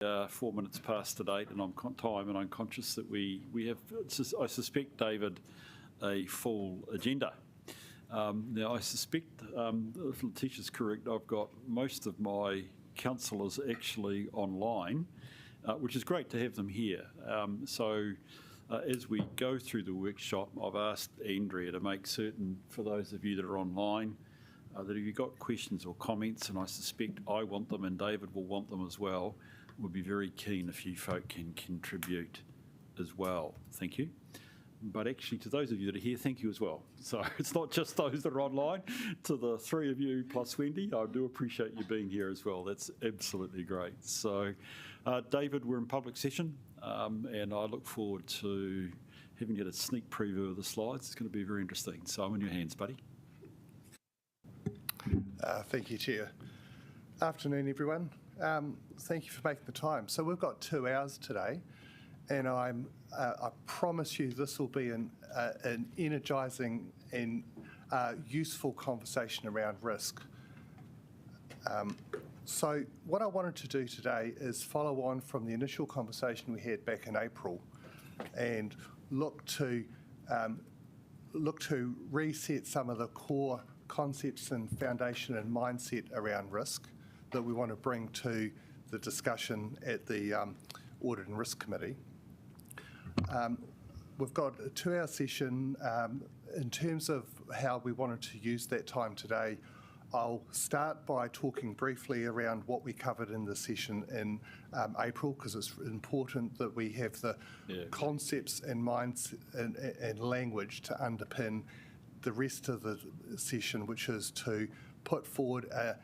4 minutes past 8, and I'm conscious that we have, I suspect, David, a full agenda. Now, I suspect, if Letitia's correct, I've got most of my councillors actually online, which is great to have them here. As we go through the workshop, I've asked Andrea to make certain, for those of you that are online, that if you've got questions or comments, and I suspect I want them and David will want them as well, we'll be very keen if you folk can contribute as well. Thank you. But actually, to those of you that are here, thank you as well. So it's not just those that are online. To the three of you plus Wendy, I do appreciate you being here as well. That's absolutely great. So, David, we're in public session, and I look forward to having you a sneak preview of the slides. It's going to be very interesting. So I'm in your hands, buddy. Thank you, Chair. Afternoon, everyone. Thank you for making the time. So we've got 2 hours today, and I promise you this will be an energising and useful conversation around risk. So what I wanted to do today is follow on from the initial conversation we had back in April and look to reset some of the core concepts and foundation and mindset around risk that we want to bring to the discussion at the Audit and Risk Committee. We've got a 2-hour session. In terms of how we wanted to use that time today, I'll start by talking briefly around what we covered in the session in April, because it's important that we have the concepts and minds and language to underpin the rest of the session, which is to put forward a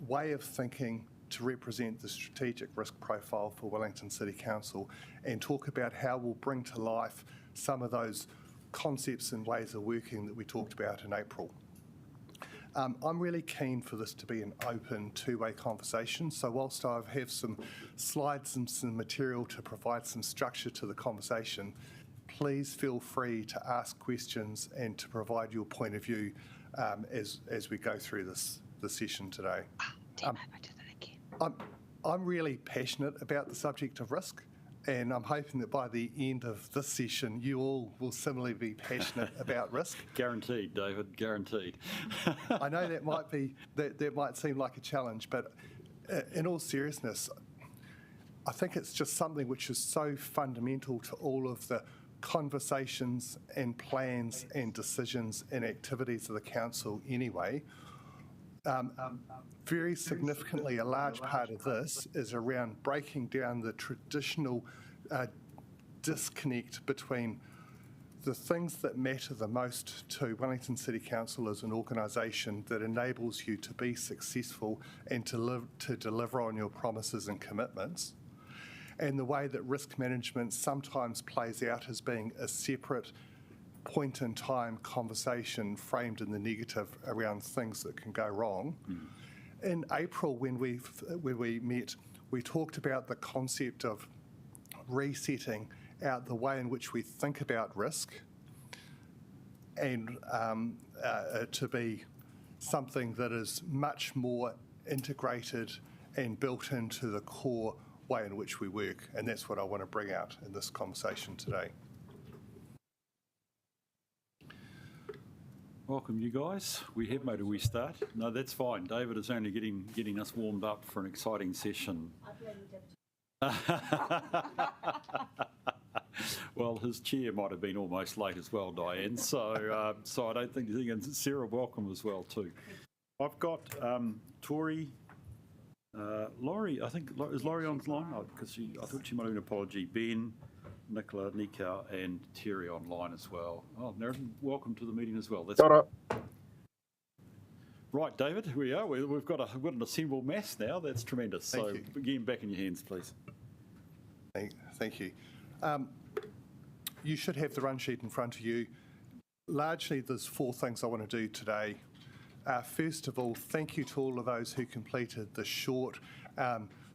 way of thinking to represent the strategic risk profile for Wellington City Council and talk about how we'll bring to life some of those concepts and ways of working that we talked about in April. I'm really keen for this to be an open two-way conversation, so whilst I have some slides and some material to provide some structure to the conversation, please feel free to ask questions and to provide your point of view as we go through the session today. I'm really passionate about the subject of risk, and I'm hoping that by the end of this session, you all will similarly be passionate about risk. Guaranteed, David, guaranteed. I know that might seem like a challenge, but in all seriousness, I think it's just something which is so fundamental to all of the conversations and plans and decisions and activities of the council anyway. Very significantly, a large part of this is around breaking down the traditional disconnect between the things that matter the most to Wellington City Council as an organisation that enables you to be successful and to deliver on your promises and commitments, and the way that risk management sometimes plays out as being a separate point in time conversation framed in the negative around things that can go wrong. In April, when we met, we talked about the concept of resetting out the way in which we think about risk and to be something that is much more integrated and built into the core way in which we work, and that's what I want to bring out in this conversation today. Welcome, you guys. We have made a wee start. No, that's fine. David is only getting us warmed up for an exciting session. Well, his chair might have been almost late as well, Diane. So I don't think anything. And Sarah, welcome as well too. I've got Tori, Laurie. I think is Laurie on the line? Because I thought she might have an apology. Ben, Nicola, Nika, and Terry online as well. Oh, Narendran, welcome to the meeting as well. That's right, David. Here we are. We've got an assembled mass now. That's tremendous. So again, back in your hands, please. Thank you. You should have the run sheet in front of you. Largely, there's 4 things I want to do today. First of all, thank you to all of those who completed the short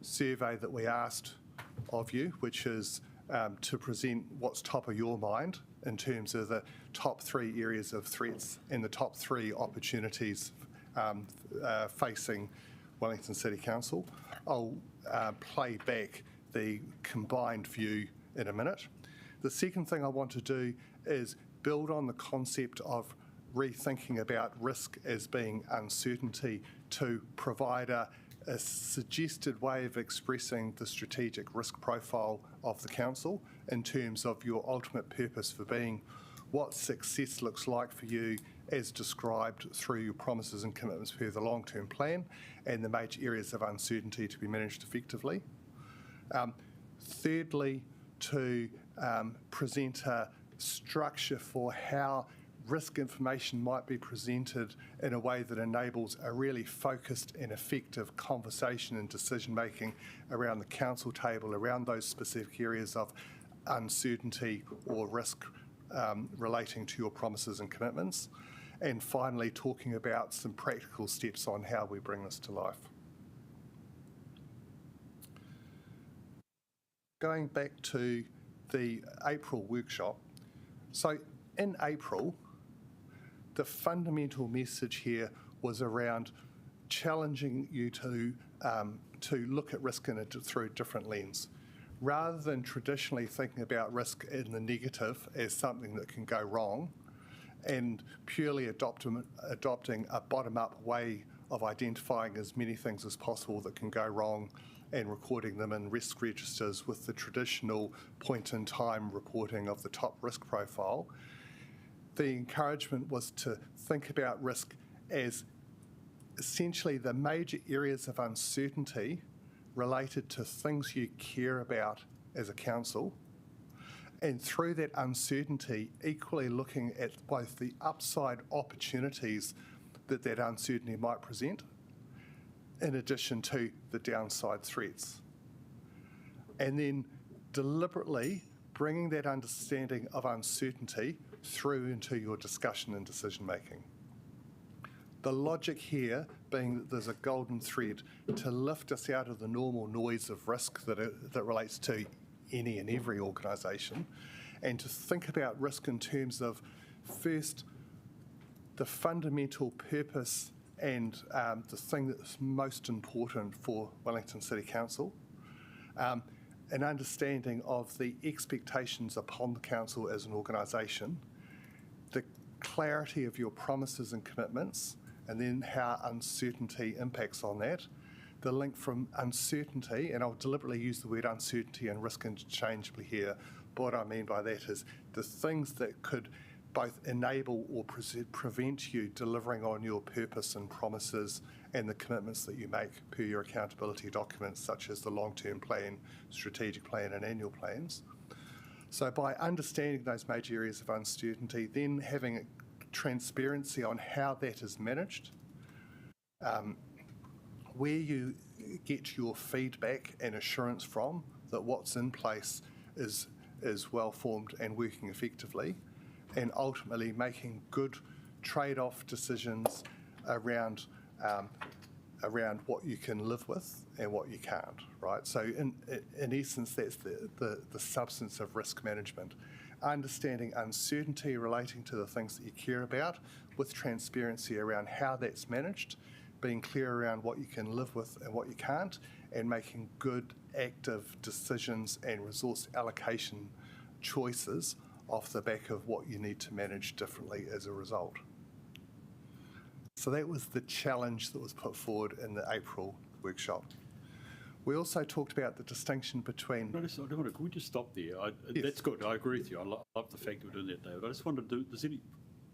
survey that we asked of you, which is to present what's top of your mind in terms of the top 3 areas of threats and the top 3 opportunities facing Wellington City Council. I'll play back the combined view in a minute. The second thing I want to do is build on the concept of rethinking about risk as being uncertainty to provide a suggested way of expressing the strategic risk profile of the council in terms of your ultimate purpose for being, what success looks like for you as described through your promises and commitments per the long-term plan, and the major areas of uncertainty to be managed effectively. Thirdly, to present a structure for how risk information might be presented in a way that enables a really focused and effective conversation and decision-making around the council table, around those specific areas of uncertainty or risk relating to your promises and commitments. And finally, talking about some practical steps on how we bring this to life. Going back to the April workshop. So in April, the fundamental message here was around challenging you to look at risk through a different lens. Rather than traditionally thinking about risk in the negative as something that can go wrong, and purely adopting a bottom-up way of identifying as many things as possible that can go wrong and recording them in risk registers with the traditional point-in-time reporting of the top risk profile, the encouragement was to think about risk as essentially the major areas of uncertainty related to things you care about as a council, and through that uncertainty, equally looking at both the upside opportunities that that uncertainty might present, in addition to the downside threats. And then deliberately bringing that understanding of uncertainty through into your discussion and decision-making. The logic here being that there's a golden thread to lift us out of the normal noise of risk that relates to any and every organisation, and to think about risk in terms of, first, the fundamental purpose and the thing that's most important for Wellington City Council, an understanding of the expectations upon the council as an organisation, the clarity of your promises and commitments, and then how uncertainty impacts on that. The link from uncertainty, and I'll deliberately use the word uncertainty and risk interchangeably here, but what I mean by that is the things that could both enable or prevent you delivering on your purpose and promises and the commitments that you make per your accountability documents, such as the long-term plan, strategic plan and annual plans. So by understanding those major areas of uncertainty, then having transparency on how that is managed, where you get your feedback and assurance from that what's in place is well formed and working effectively, and ultimately making good trade-off decisions around what you can live with and what you can't, right? So in essence, that's the substance of risk management. Understanding uncertainty relating to the things that you care about with transparency around how that's managed, being clear around what you can live with and what you can't, and making good, active decisions and resource allocation choices off the back of what you need to manage differently as a result. So that was the challenge that was put forward in the April workshop. We also talked about the distinction between... Can we just stop there? Yes. That's good. I agree with you. I love the fact that we're doing that, David. I just wanted to do,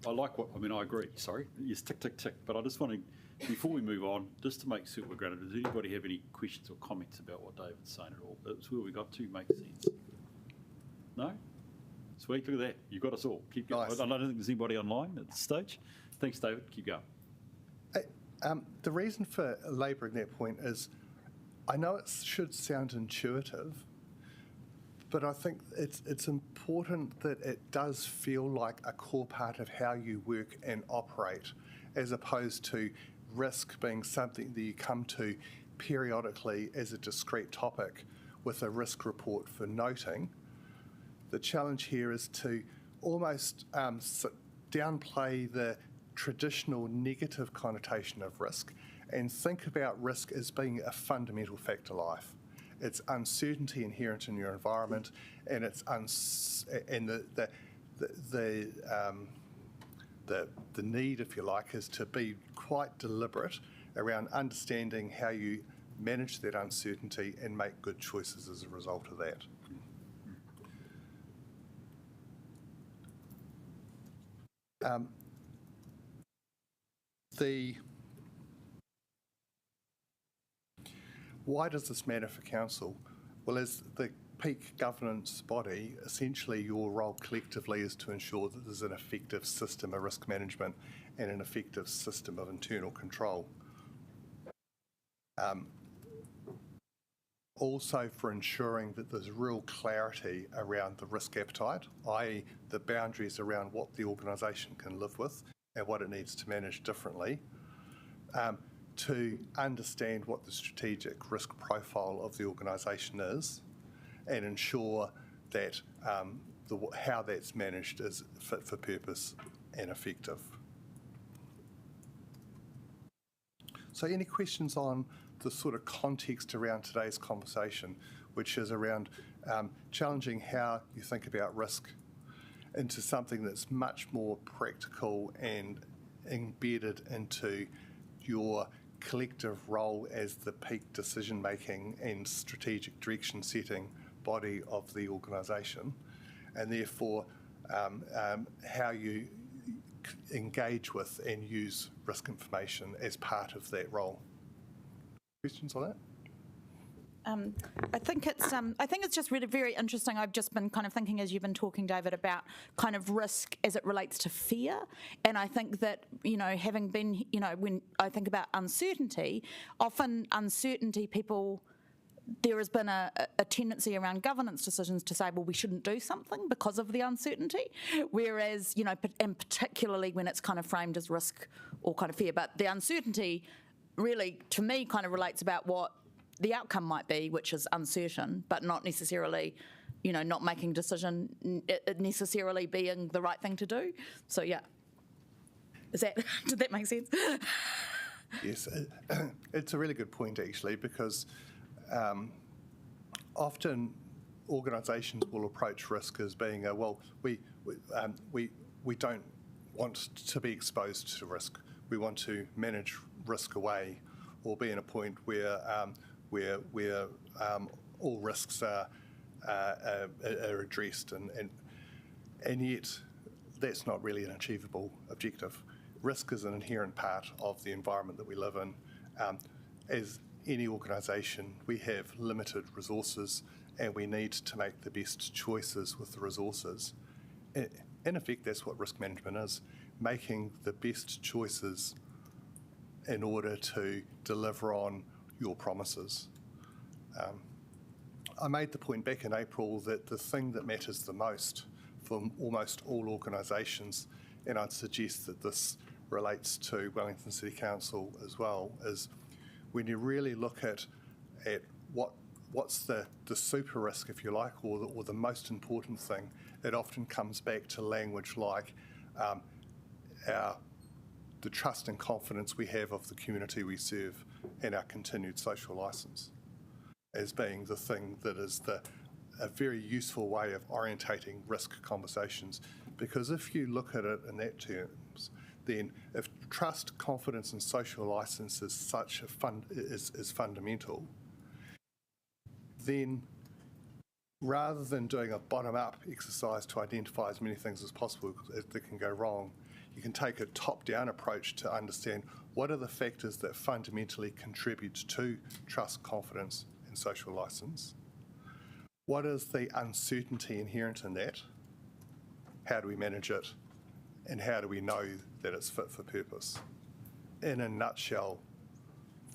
I agree, sorry. Yes, tick, tick, tick. But I just want to, before we move on, just to make certain we're grounded, does anybody have any questions or comments about what David's saying at all? That's where we got to make sense. No? Sweet, look at that. You've got us all. Keep going. Nice. I don't think there's anybody online at this stage. Thanks, David. Keep going. The reason for labouring that point is, I know it should sound intuitive, but I think it's important that it does feel like a core part of how you work and operate, as opposed to risk being something that you come to periodically as a discrete topic with a risk report for noting. The challenge here is to almost downplay the traditional negative connotation of risk and think about risk as being a fundamental fact of life. it's uncertainty inherent in your environment, and it's the need, if you like, is to be quite deliberate around understanding how you manage that uncertainty and make good choices as a result of that. Why does this matter for council? Well, as the peak governance body, essentially your role collectively is to ensure that there's an effective system of risk management and an effective system of internal control. Also for ensuring that there's real clarity around the risk appetite, i.e. the boundaries around what the organisation can live with and what it needs to manage differently, to understand what the strategic risk profile of the organisation is and ensure that how that's managed is fit for purpose and effective. So any questions on the sort of context around today's conversation, which is around challenging how you think about risk into something that's much more practical and embedded into your collective role as the peak decision-making and strategic direction-setting body of the organisation, and therefore how you engage with and use risk information as part of that role. Questions on that? I think it's just really very interesting. I've just been kind of thinking as you've been talking, David, about kind of risk as it relates to fear. And I think that, having been, when I think about uncertainty, often uncertainty there has been a tendency around governance decisions to say, well, we shouldn't do something because of the uncertainty. Whereas, and particularly when it's kind of framed as risk or kind of fear. But the uncertainty really, to me, kind of relates about what the outcome might be, which is uncertain, but not necessarily, not making a decision necessarily being the right thing to do. So, yeah. Did that make sense? Yes, it's a really good point, actually, because often organisations will approach risk as being we don't want to be exposed to risk. We want to manage risk away, or be in a point where all risks are addressed, and yet that's not really an achievable objective. Risk is an inherent part of the environment that we live in. As any organisation, we have limited resources, and we need to make the best choices with the resources. In effect, that's what risk management is, making the best choices in order to deliver on your promises. I made the point back in April that the thing that matters the most for almost all organisations, and I'd suggest that this relates to Wellington City Council as well, is when you really look at what's the super risk, if you like, or the most important thing, it often comes back to language like the trust and confidence we have of the community we serve and our continued social licence as being the thing that is a very useful way of orientating risk conversations. Because if you look at it in that terms, then if trust, confidence and social licence is is fundamental, then rather than doing a bottom-up exercise to identify as many things as possible that can go wrong, you can take a top-down approach to understand what are the factors that fundamentally contribute to trust, confidence and social licence. What is the uncertainty inherent in that? How do we manage it? And how do we know that it's fit for purpose? In a nutshell,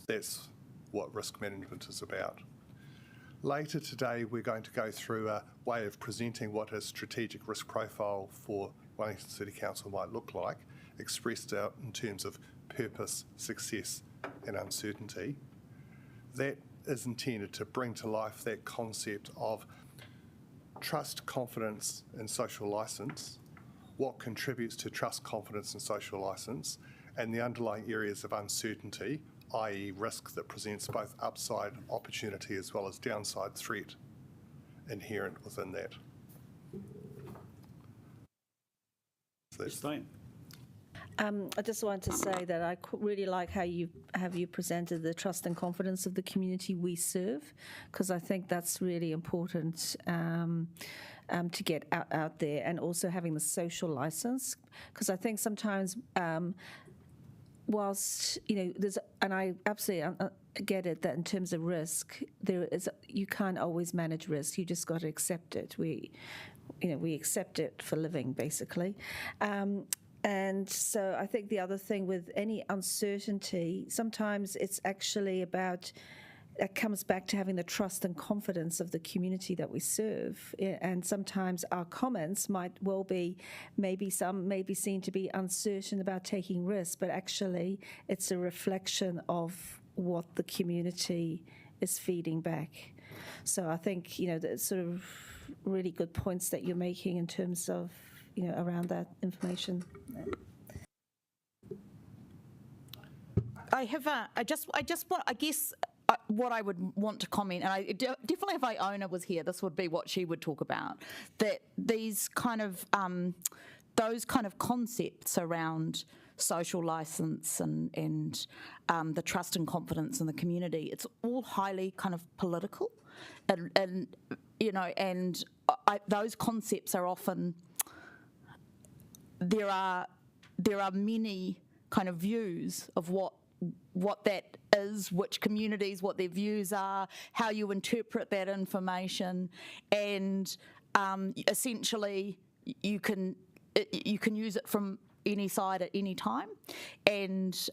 that's what risk management is about. Later today, we're going to go through a way of presenting what a strategic risk profile for Wellington City Council might look like, expressed out in terms of purpose, success and uncertainty. That is intended to bring to life that concept of trust, confidence and social licence, what contributes to trust, confidence and social licence, and the underlying areas of uncertainty, i.e. risk that presents both upside opportunity as well as downside threat inherent within that. So that's- Christine? I just wanted to say that I really like how you presented the trust and confidence of the community we serve, because I think that's really important to get out there, and also having the social license, because I think sometimes whilst there's, and I absolutely get it that in terms of risk, you can't always manage risk. You just got to accept it. We accept it for living, basically. And so I think the other thing with any uncertainty, sometimes it's actually about, it comes back to having the trust and confidence of the community that we serve. And sometimes our comments might well be, maybe seen to be uncertain about taking risks, but actually it's a reflection of what the community is feeding back. So I think, the sort of really good points that you're making in terms of, around that information. What I would want to comment, and definitely if Iona was here, this would be what she would talk about, that these kind of, those kind of concepts around social license and the trust and confidence in the community, it's all highly kind of political. And those concepts are often, there are many kind of views of what that is, which communities, what their views are, how you interpret that information, and essentially you can use it from any side at any time, and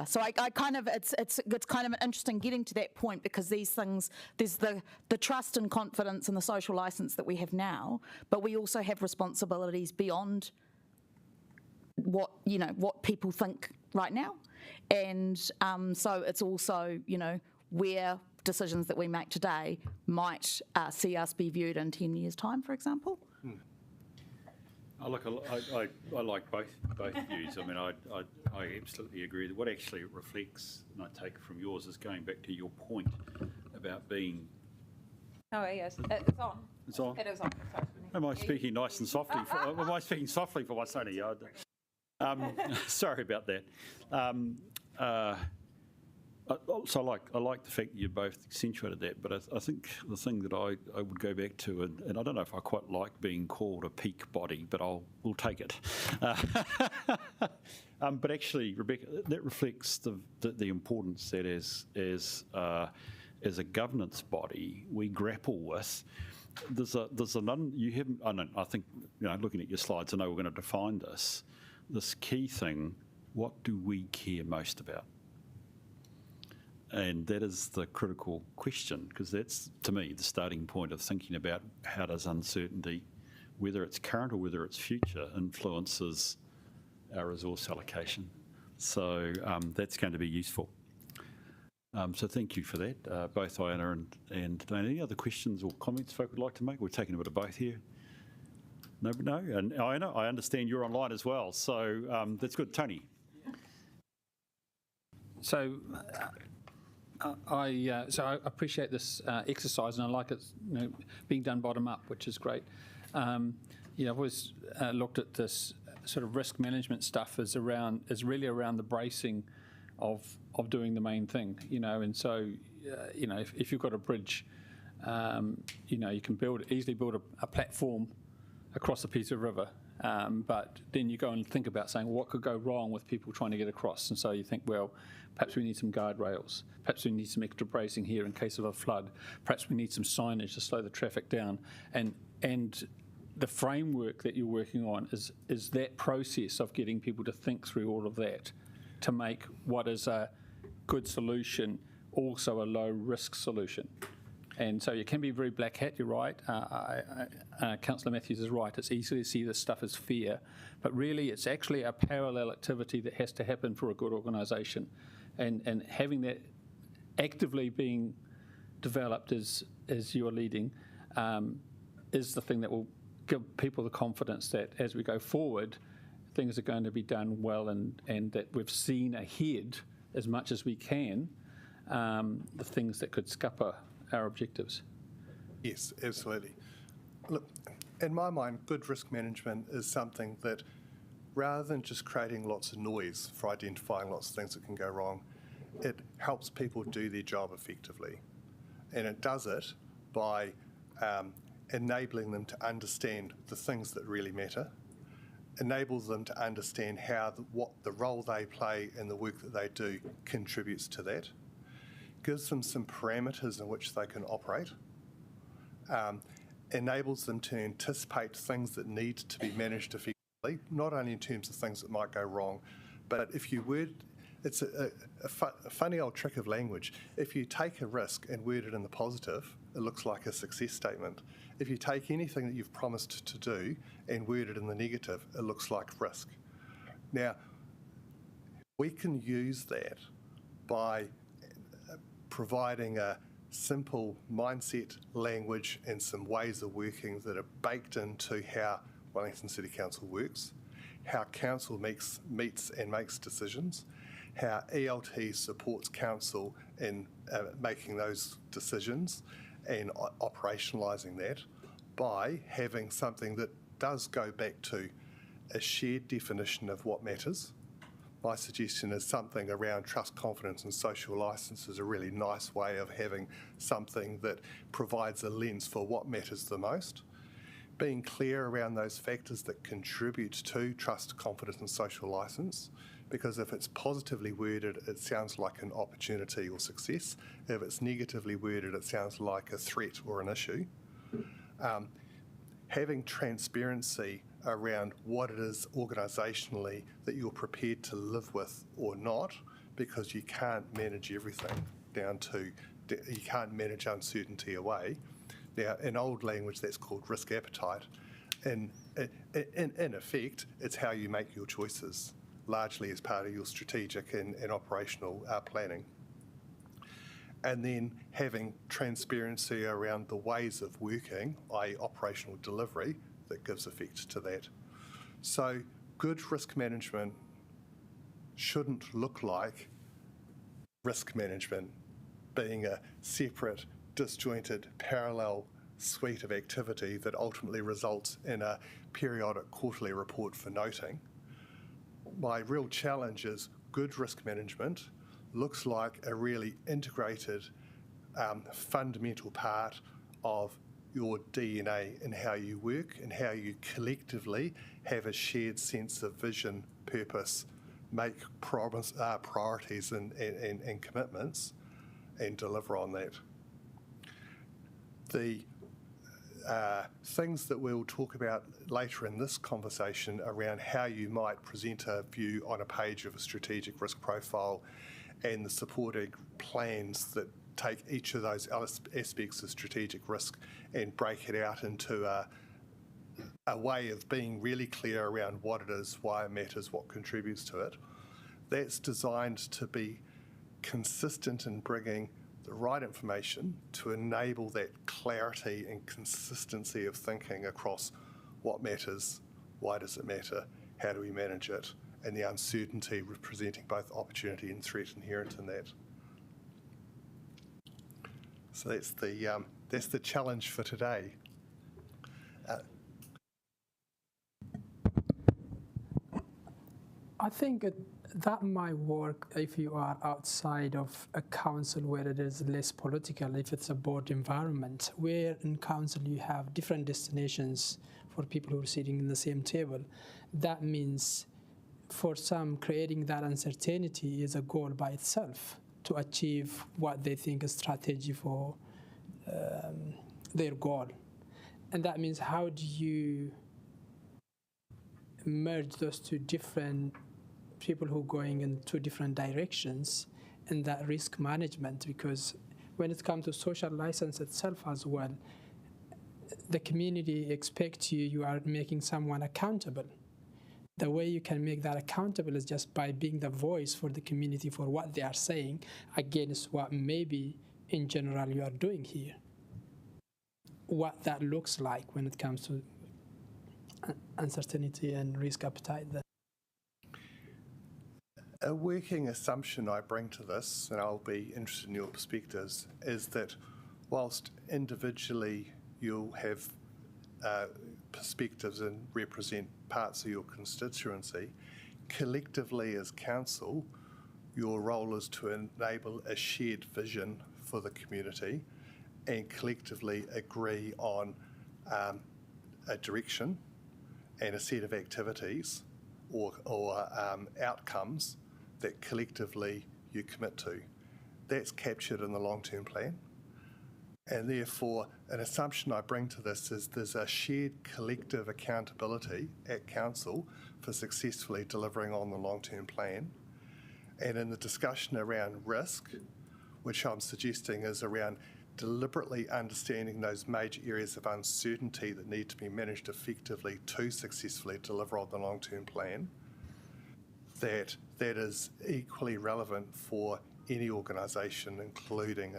so I kind of, it's kind of interesting getting to that point, because these things, there's the trust and confidence and the social license that we have now, but we also have responsibilities beyond what people think right now, and so it's also where decisions that we make today might see us be viewed in 10 years' time, for example. I like both views. I mean, I absolutely agree. What actually it reflects, and I take it from yours, is going back to your point about being. Oh yes, it's on. It's on. It is on. Sorry. Am I speaking nice and softly? Am I speaking softly for once only? Sorry about that. So I like the fact that you both accentuated that, but I think the thing that I would go back to, and I don't know if I quite like being called a peak body, but we'll take it. But actually, Rebecca, that reflects the importance that as a governance body we grapple with. I think looking at your slides, I know we're going to define this key thing. What do we care most about? And that is the critical question, because that's, to me, the starting point of thinking about how does uncertainty, whether it's current or whether it's future, influences our resource allocation. So that's going to be useful. So thank you for that, both Iona and Dana. Any other questions or comments folk would like to make? We're taking a bit of both here. No, and Iona, I understand you're online as well, so that's good. Tony. So I appreciate this exercise, and I like it being done bottom up, which is great. I've always looked at this sort of risk management stuff is really around the bracing of doing the main thing, and so if you've got a bridge, you can easily build a platform across a piece of river. But then you go and think about saying, well, what could go wrong with people trying to get across? And so you think, well, perhaps we need some guardrails. Perhaps we need some extra bracing here in case of a flood. Perhaps we need some signage to slow the traffic down. And the framework that you're working on is that process of getting people to think through all of that to make what is a good solution also a low-risk solution. And so you can be very black hat, you're right. Councillor Matthews is right. It's easy to see this stuff as fear, but really it's actually a parallel activity that has to happen for a good organisation. And having that actively being developed as you're leading is the thing that will give people the confidence that as we go forward, things are going to be done well and that we've seen ahead as much as we can the things that could scupper our objectives. Yes, absolutely. Look, in my mind, good risk management is something that, rather than just creating lots of noise for identifying lots of things that can go wrong, it helps people do their job effectively. And it does it by enabling them to understand the things that really matter, enables them to understand what the role they play in the work that they do contributes to that, gives them some parameters in which they can operate, enables them to anticipate things that need to be managed effectively, not only in terms of things that might go wrong, but if you word, it's a funny old trick of language. If you take a risk and word it in the positive, it looks like a success statement. If you take anything that you've promised to do and word it in the negative, it looks like risk. Now, we can use that by providing a simple mindset, language, and some ways of working that are baked into how Wellington City Council works, how council meets and makes decisions, how ELT supports council in making those decisions and operationalising that, by having something that does go back to a shared definition of what matters. My suggestion is something around trust, confidence and social licence is a really nice way of having something that provides a lens for what matters the most. Being clear around those factors that contribute to trust, confidence and social licence, because if it's positively worded, it sounds like an opportunity or success. If it's negatively worded, it sounds like a threat or an issue. Having transparency around what it is organisationally that you're prepared to live with or not, because you can't manage everything down to, you can't manage uncertainty away. Now, in old language, that's called risk appetite. And in effect, it's how you make your choices, largely as part of your strategic and operational planning. And then having transparency around the ways of working, i.e. operational delivery, that gives effect to that. So good risk management shouldn't look like risk management being a separate, disjointed, parallel suite of activity that ultimately results in a periodic quarterly report for noting. My real challenge is good risk management looks like a really integrated, fundamental part of your DNA in how you work and how you collectively have a shared sense of vision, purpose, make priorities and commitments and deliver on that. The things that we'll talk about later in this conversation around how you might present a view on a page of a strategic risk profile and the supporting plans that take each of those aspects of strategic risk and break it out into a way of being really clear around what it is, why it matters, what contributes to it. That's designed to be consistent in bringing the right information to enable that clarity and consistency of thinking across what matters, why does it matter, how do we manage it, and the uncertainty representing both opportunity and threat inherent in that. So that's the challenge for today. I think that might work if you are outside of a council where it is less political, if it's a board environment, where in council you have different destinations for people who are sitting in the same table. That means for some, creating that uncertainty is a goal by itself to achieve what they think is strategy for their goal. And that means how do you merge those two different people who are going in two different directions in that risk management? Because when it comes to social license itself as well, the community expects you are making someone accountable. The way you can make that accountable is just by being the voice for the community for what they are saying against what maybe in general you are doing here. What that looks like when it comes to uncertainty and risk appetite. A working assumption I bring to this, and I'll be interested in your perspectives, is that whilst individually you'll have perspectives and represent parts of your constituency, collectively as council, your role is to enable a shared vision for the community and collectively agree on a direction and a set of activities or outcomes that collectively you commit to. That's captured in the long-term plan. And therefore, an assumption I bring to this is there's a shared collective accountability at council for successfully delivering on the long-term plan. And in the discussion around risk, which I'm suggesting is around deliberately understanding those major areas of uncertainty that need to be managed effectively to successfully deliver on the long-term plan, that is equally relevant for any organisation, including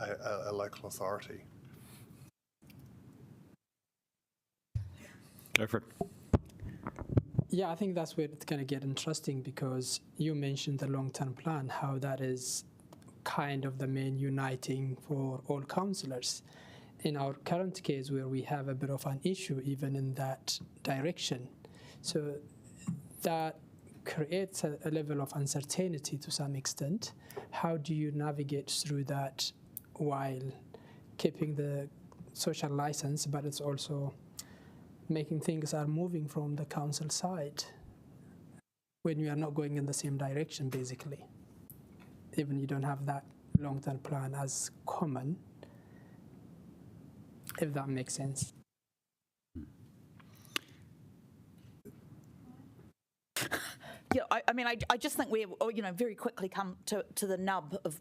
a local authority. Go for it. Yeah, I think that's where it's going to get interesting because you mentioned the long-term plan, how that is kind of the main uniting for all councillors. In our current case, where we have a bit of an issue even in that direction. So that creates a level of uncertainty to some extent. How do you navigate through that while keeping the social license, but it's also making things are moving from the council side when you are not going in the same direction, basically. Even you don't have that long-term plan as common, if that makes sense. Yeah, I mean, I just think we've, very quickly come to the nub of,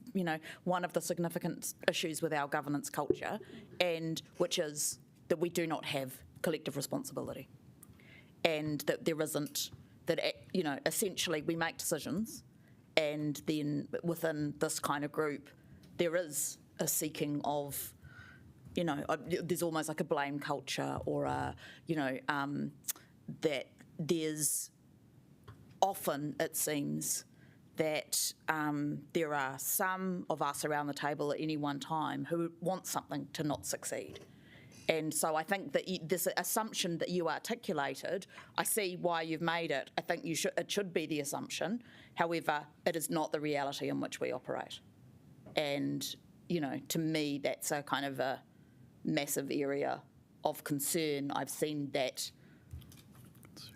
one of the significant issues with our governance culture, and which is that we do not have collective responsibility, and that there isn't, that, essentially we make decisions, and then within this kind of group, there is a seeking of, there's almost like a blame culture, or that there's often, it seems, that there are some of us around the table at any one time who want something to not succeed. And so I think that this assumption that you articulated, I see why you've made it. I think it should be the assumption. However, it is not the reality in which we operate. And, to me, that's a kind of a massive area of concern. I've seen that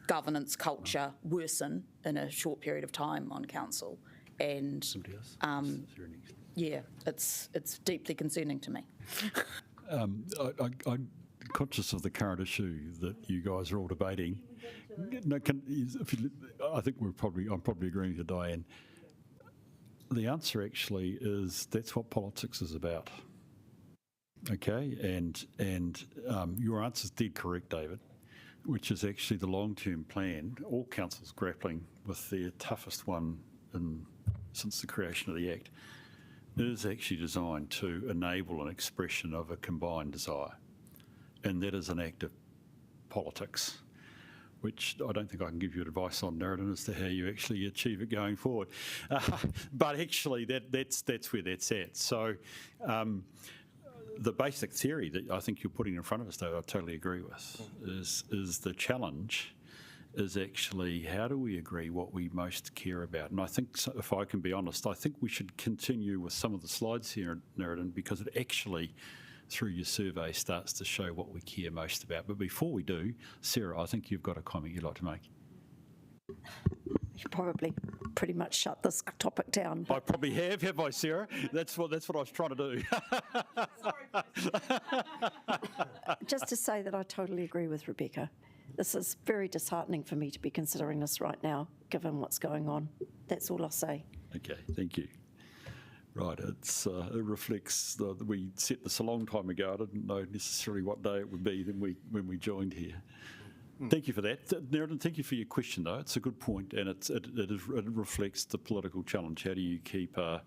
governance culture worsen in a short period of time on council, and yeah, it's deeply concerning to me. I'm conscious of the current issue that you guys are all debating. No, I think I'm probably agreeing with Diane. The answer actually is that's what politics is about. Okay, and your answer's dead correct, David, which is actually the long-term plan. All councils grappling with their toughest one since the creation of the Act is actually designed to enable an expression of a combined desire. And that is an act of politics, which I don't think I can give you advice on, Narendran, as to how you actually achieve it going forward. But actually, that's where that's at. So the basic theory that I think you're putting in front of us, though, I totally agree with, is the challenge is actually how do we agree what we most care about? And I think, if I can be honest, I think we should continue with some of the slides here, Narendran, because it actually, through your survey, starts to show what we care most about. But before we do, Sarah, I think you've got a comment you'd like to make. You probably pretty much shut this topic down. I probably have I, Sarah? That's what I was trying to do. Just to say that I totally agree with Rebecca. This is very disheartening for me to be considering this right now, given what's going on. That's all I'll say. Okay, thank you. Right, it reflects that we set this a long time ago. I didn't know necessarily what day it would be when we joined here. Thank you for that. Narendran, thank you for your question, though. It's a good point, and it reflects the political challenge. How do you keep, I'll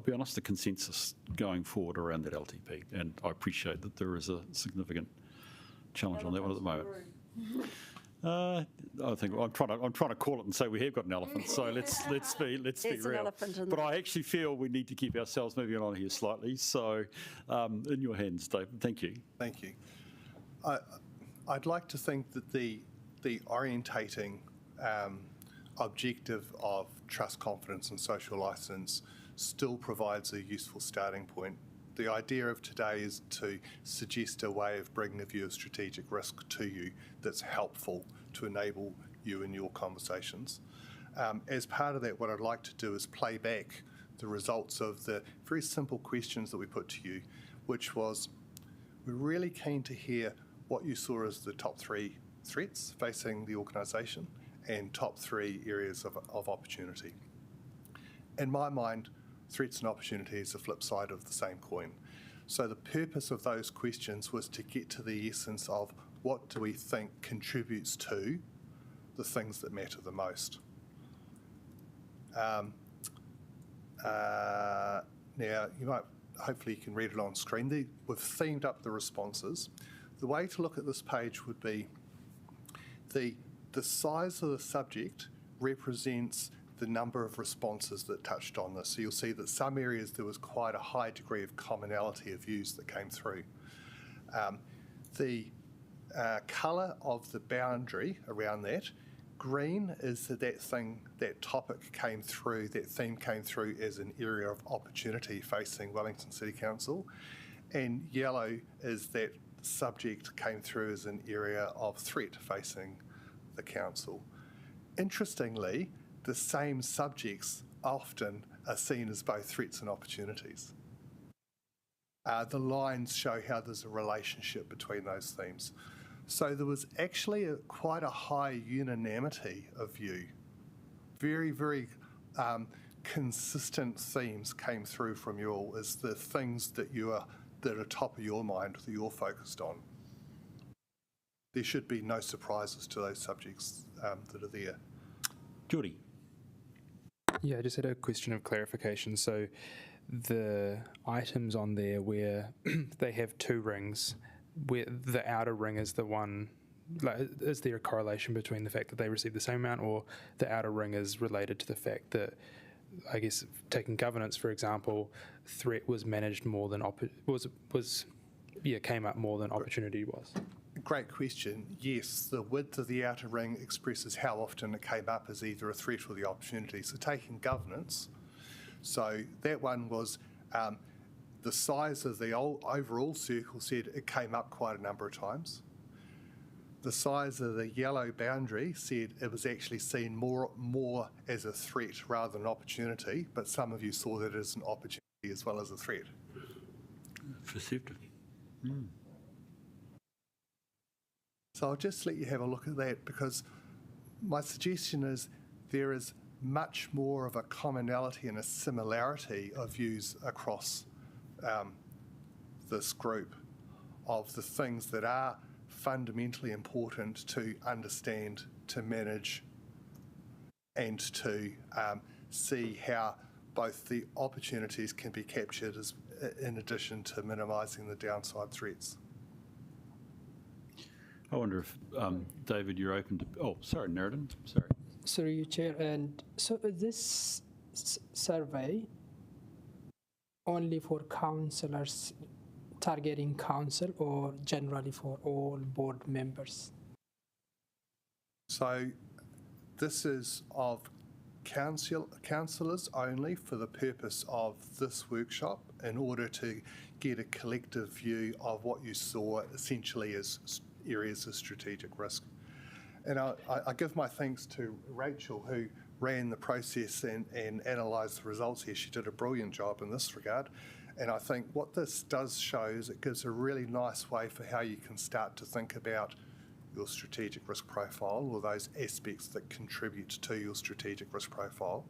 be honest, the consensus going forward around that LTP? And I appreciate that there is a significant challenge on that one at the moment. I think I'm trying to call it and say we have got an elephant. So let's be There's an real. elephant in But the- I actually feel we need to keep ourselves moving on here slightly. So in your hands, David. Thank you. Thank you. I'd like to think that the orientating objective of trust, confidence and social licence still provides a useful starting point. The idea of today is to suggest a way of bringing a view of strategic risk to you that's helpful to enable you in your conversations. As part of that, what I'd like to do is play back the results of the very simple questions that we put to you, which was, we're really keen to hear what you saw as the top 3 threats facing the organisation and top 3 areas of opportunity. In my mind, threats and opportunities are the flip side of the same coin. So the purpose of those questions was to get to the essence of what do we think contributes to the things that matter the most. Now, hopefully you can read it on screen. We've themed up the responses. The way to look at this page would be the size of the subject represents the number of responses that touched on this. So you'll see that some areas there was quite a high degree of commonality of views that came through. The colour of the boundary around that, green is that topic came through, that theme came through as an area of opportunity facing Wellington City Council, and yellow is that subject came through as an area of threat facing the council. Interestingly, the same subjects often are seen as both threats and opportunities. The lines show how there's a relationship between those themes. So there was actually quite a high unanimity of view. Very, very consistent themes came through from you all as the things that are top of your mind, that you're focused on. There should be no surprises to those subjects that are there. Geordie. Yeah, I just had a question of clarification. So the items on there where they have 2 rings, where the outer ring is the one, like, is there a correlation between the fact that they receive the same amount, or the outer ring is related to the fact that, I guess, taking governance, for example, threat was managed more than, came up more than opportunity was? Great question. Yes, the width of the outer ring expresses how often it came up as either a threat or the opportunity. So taking governance, so that one was the size of the overall circle said it came up quite a number of times. The size of the yellow boundary said it was actually seen more as a threat rather than an opportunity, but some of you saw that as an opportunity as well as a threat. Perceptive. So I'll just let you have a look at that, because my suggestion is there is much more of a commonality and a similarity of views across this group of the things that are fundamentally important to understand, to manage, and to see how both the opportunities can be captured as, in addition to minimising the downside threats. I wonder if, David, you're open to... Oh, sorry, Neriden. Sorry. Sorry, you Chair. And so this survey only for councillors targeting council, or generally for all board members? So this is of councillors only for the purpose of this workshop, in order to get a collective view of what you saw essentially as areas of strategic risk. And I give my thanks to Rachel, who ran the process and analysed the results here. She did a brilliant job in this regard. And I think what this does show is it gives a really nice way for how you can start to think about your strategic risk profile, or those aspects that contribute to your strategic risk profile.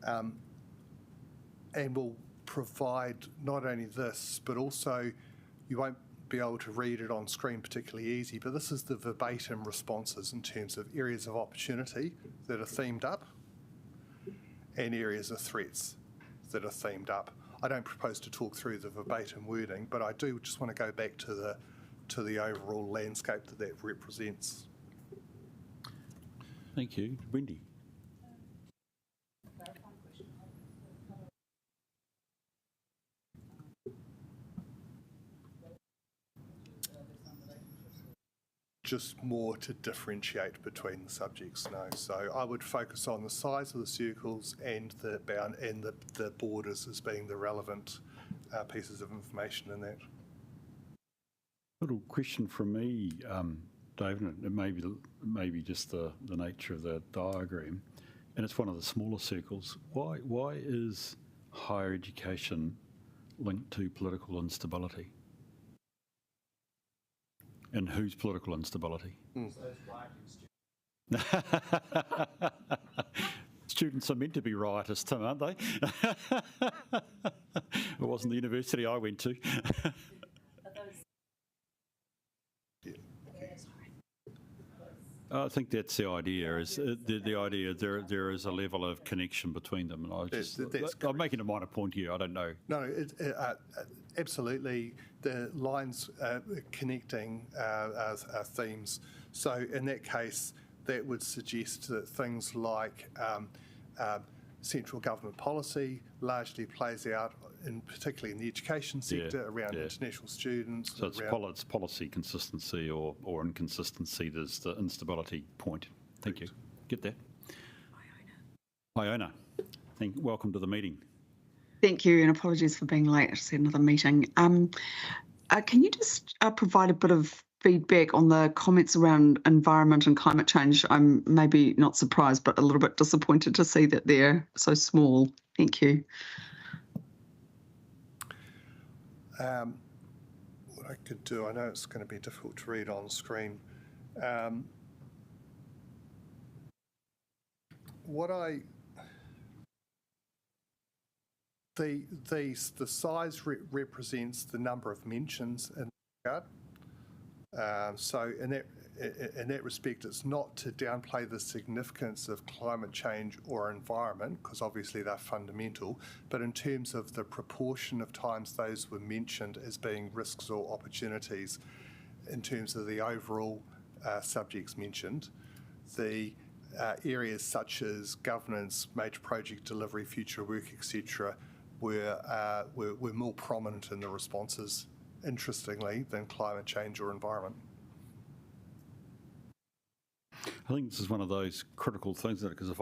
And will provide not only this, but also, you won't be able to read it on screen particularly easy, but this is the verbatim responses in terms of areas of opportunity that are themed up and areas of threats that are themed up. I don't propose to talk through the verbatim wording, but I do just want to go back to to the overall landscape that that represents. Thank you. Wendy? Just more to differentiate between the subjects, no. So I would focus on the size of the circles and the borders as being the relevant pieces of information in that. Little question from me, David, and it may be just the nature of the diagram, and it's one of the smaller circles. Why is higher education linked to political instability? And whose political instability? Students are meant to be riotous, Tim, aren't they? It wasn't the university I went to. I think that's the idea. Is the idea there is a level of connection between them, and I'm making a minor point here. I don't know. No, absolutely. The lines connecting themes. So in that case, that would suggest that things like central government policy largely plays out, particularly in the education sector, around international students. So it's policy consistency or inconsistency. There's the instability point. Thank you. Get that. Iona, welcome to the meeting. Thank you, and apologies for being late. I just had another meeting. Can you just provide a bit of feedback on the comments around environment and climate change? I'm maybe not surprised, but a little bit disappointed to see that they're so small. Thank you. What I could do, I know it's going to be difficult to read on screen. The size represents the number of mentions in the regard. So in that respect, it's not to downplay the significance of climate change or environment, because obviously they're fundamental, but in terms of the proportion of times those were mentioned as being risks or opportunities in terms of the overall subjects mentioned, the areas such as governance, major project delivery, future work, etc., were more prominent in the responses, interestingly, than climate change or environment. I think this is one of those critical things, because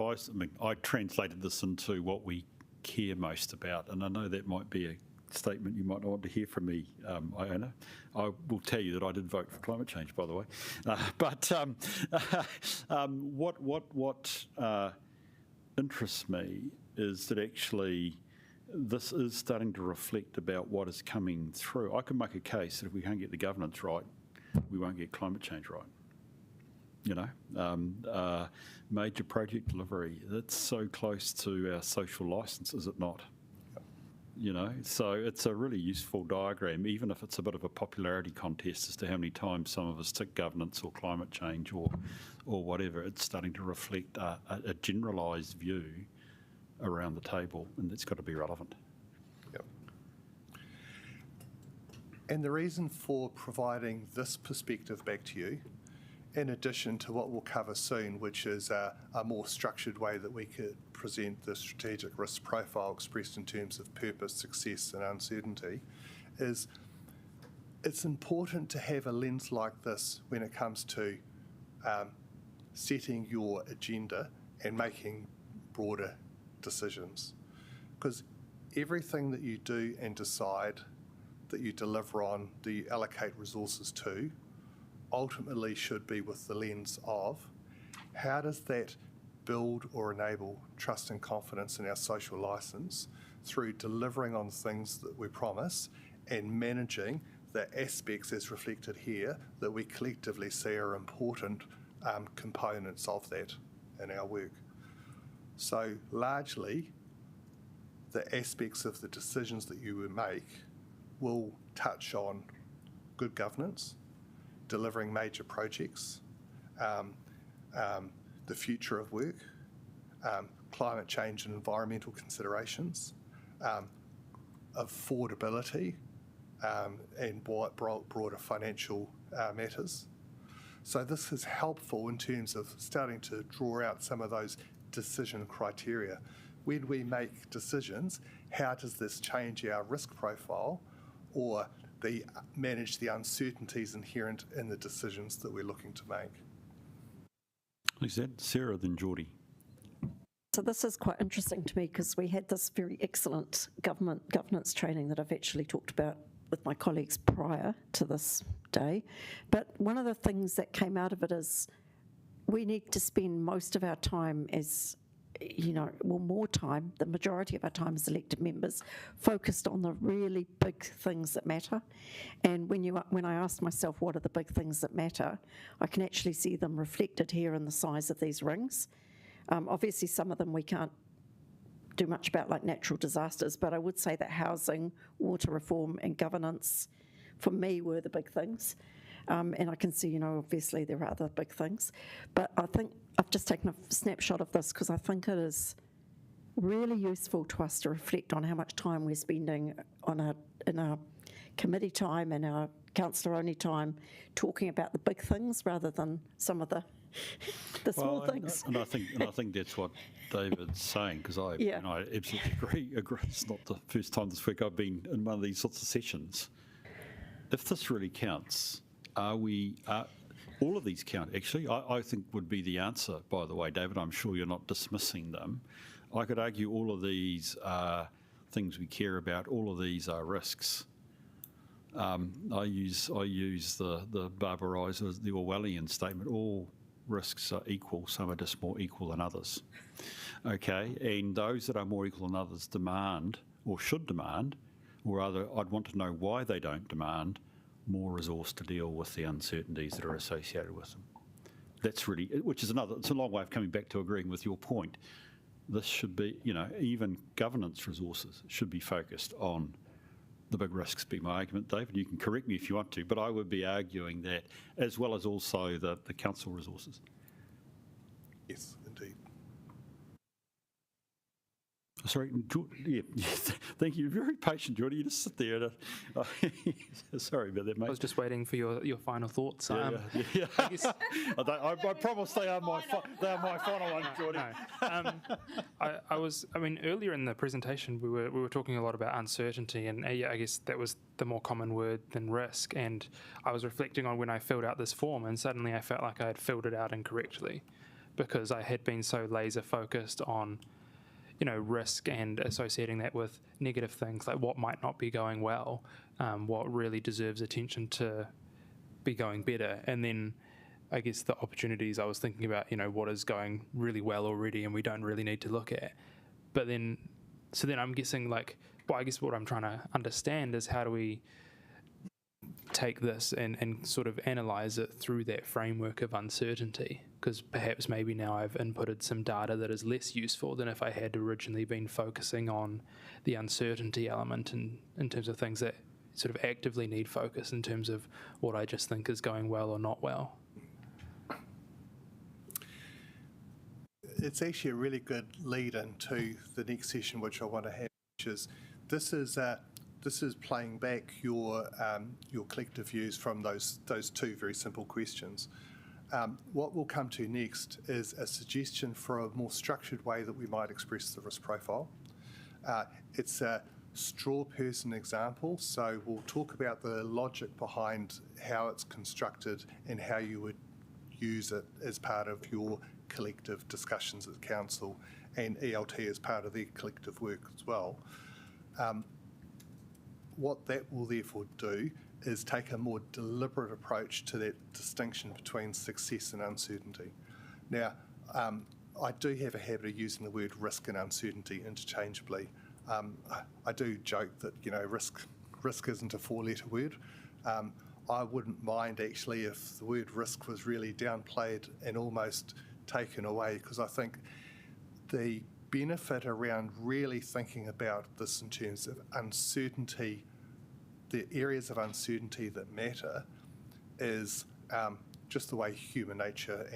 I translated this into what we care most about, and I know that might be a statement you might not want to hear from me, Iona. I will tell you that I did vote for climate change, by the way. What interests me is that actually this is starting to reflect about what is coming through. I can make a case that if we can't get the governance right, we won't get climate change right. You know, major project delivery, that's so close to our social licence, is it not? You know, so it's a really useful diagram, even if it's a bit of a popularity contest as to how many times some of us tick governance or climate change or whatever. It's starting to reflect a generalised view around the table, and it's got to be relevant. Yep. And the reason for providing this perspective back to you, in addition to what we'll cover soon, which is a more structured way that we could present the strategic risk profile expressed in terms of purpose, success and uncertainty, is it's important to have a lens like this when it comes to setting your agenda and making broader decisions. Because everything that you do and decide that you deliver on, that you allocate resources to, ultimately should be with the lens of how does that build or enable trust and confidence in our social licence through delivering on things that we promise and managing the aspects as reflected here that we collectively see are important components of that in our work. So largely, the aspects of the decisions that you will make will touch on good governance, delivering major projects, the future of work, climate change and environmental considerations, affordability, and broader financial matters. So this is helpful in terms of starting to draw out some of those decision criteria. When we make decisions, how does this change our risk profile or manage the uncertainties inherent in the decisions that we're looking to make? Is that Sarah, then Geordie? So this is quite interesting to me because we had this very excellent governance training that I've actually talked about with my colleagues prior to this day. But one of the things that came out of it is we need to spend most of our time as, more time, the majority of our time as elected members, focused on the really big things that matter. And when I asked myself what are the big things that matter, I can actually see them reflected here in the size of these rings. Obviously, some of them we can't do much about, like natural disasters, but I would say that housing, water reform and governance, for me, were the big things. And I can see, obviously there are other big things. But I think I've just taken a snapshot of this because I think it is really useful to us to reflect on how much time we're spending in our committee time and our councillor-only time talking about the big things rather than some of the small things. And I think that's what David's saying, because I absolutely agree. It's not the first time this week I've been in one of these sorts of sessions. If this really counts, all of these count, actually, I think would be the answer, by the way, David. I'm sure you're not dismissing them. I could argue all of these are things we care about, all of these are risks. I use the Barbara Reiser, the Orwellian statement, all risks are equal, some are just more equal than others. Okay, and those that are more equal than others demand, or should demand, or rather I'd want to know why they don't demand more resource to deal with the uncertainties that are associated with them. That's really, it's a long way of coming back to agreeing with your point. This should be, even governance resources should be focused on the big risks, be my argument. David, you can correct me if you want to, but I would be arguing that, as well as also the council resources. Yes, indeed. Sorry, yeah, thank you. Very patient, Geordie. You just sit there. Sorry about that, mate. I was just waiting for your final thoughts. Yeah. I, guess, I promise they are my final one, Geordie. No. Earlier in the presentation, we were talking a lot about uncertainty, and I guess that was the more common word than risk. And I was reflecting on when I filled out this form, and suddenly I felt like I had filled it out incorrectly, because I had been so laser focused on risk and associating that with negative things like what might not be going well, what really deserves attention to be going better. And then I guess the opportunities I was thinking about, what is going really well already and we don't really need to look at. But then I'm guessing I guess what I'm trying to understand is how do we take this and sort of analyze it through that framework of uncertainty, because perhaps maybe now I've inputted some data that is less useful than if I had originally been focusing on the uncertainty element in terms of things that sort of actively need focus in terms of what I just think is going well or not well. It's actually a really good lead into the next session which I want to have, which is this is playing back your collective views from those two very simple questions. What we'll come to next is a suggestion for a more structured way that we might express the risk profile. It's a straw person example, so we'll talk about the logic behind how it's constructed and how you would use it as part of your collective discussions at council, and ELT as part of their collective work as well. What that will therefore do is take a more deliberate approach to that distinction between success and uncertainty. Now, I do have a habit of using the word risk and uncertainty interchangeably. I do joke that risk isn't a four-letter word. I wouldn't mind actually if the word risk was really downplayed and almost taken away, because I think the benefit around really thinking about this in terms of uncertainty, the areas of uncertainty that matter, is just the way human nature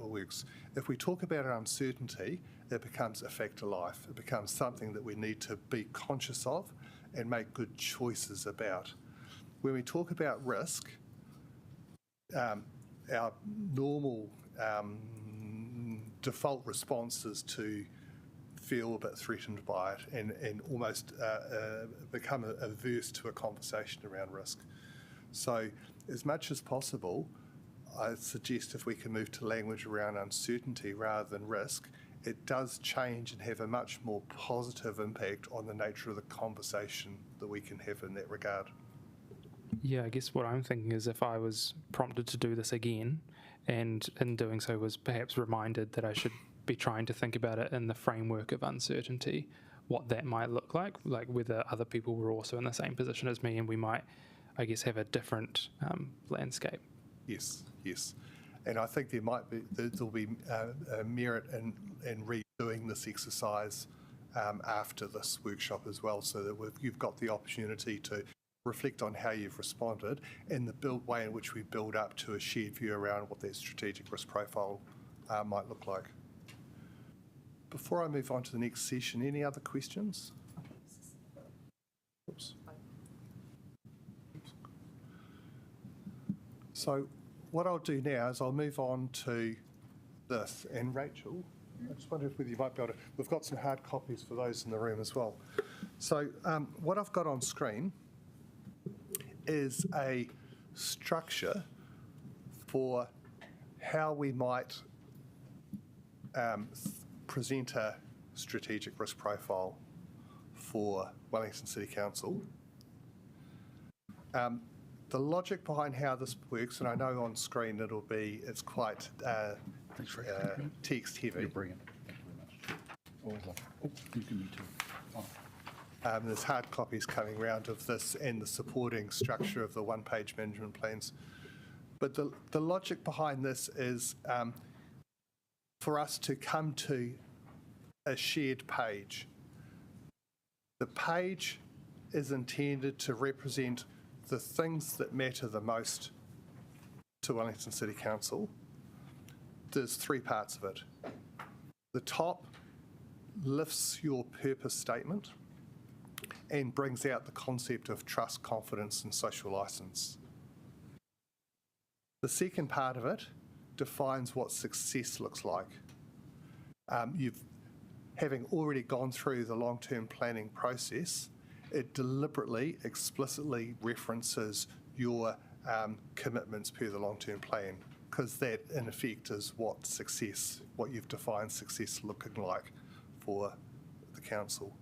works. If we talk about uncertainty, it becomes a fact of life. It becomes something that we need to be conscious of and make good choices about. when we talk about risk, our normal default response is to feel a bit threatened by it and almost become averse to a conversation around risk. So as much as possible, I suggest if we can move to language around uncertainty rather than risk, it does change and have a much more positive impact on the nature of the conversation that we can have in that regard. Yeah, I guess what I'm thinking is if I was prompted to do this again, and in doing so was perhaps reminded that I should be trying to think about it in the framework of uncertainty, what that might look like whether other people were also in the same position as me and we might, I guess, have a different landscape. Yes, yes. And I think there'll be merit in redoing this exercise after this workshop as well, so that you've got the opportunity to reflect on how you've responded and the way in which we build up to a shared view around what that strategic risk profile might look like. Before I move on to the next session, any other questions? Oops. So what I'll do now is I'll move on to this. And Rachel, I just wonder whether you might be able to, we've got some hard copies for those in the room as well. So what I've got on screen is a structure for how we might present a strategic risk profile for Wellington City Council. The logic behind how this works, and I know on screen it's quite text heavy. You're brilliant. Thank you very much. Always love it. Oh, you can be too. Oh. There's hard copies coming around of this and the supporting structure of the one-page management plans. But the logic behind this is for us to come to a shared page. The page is intended to represent the things that matter the most to Wellington City Council. There's three parts of it. The top lifts your purpose statement and brings out the concept of trust, confidence, and social license. The second part of it defines what success looks like. Having already gone through the long-term planning process, it deliberately, explicitly references your commitments per the long-term plan, because that, in effect, is what you've defined success looking like for the council.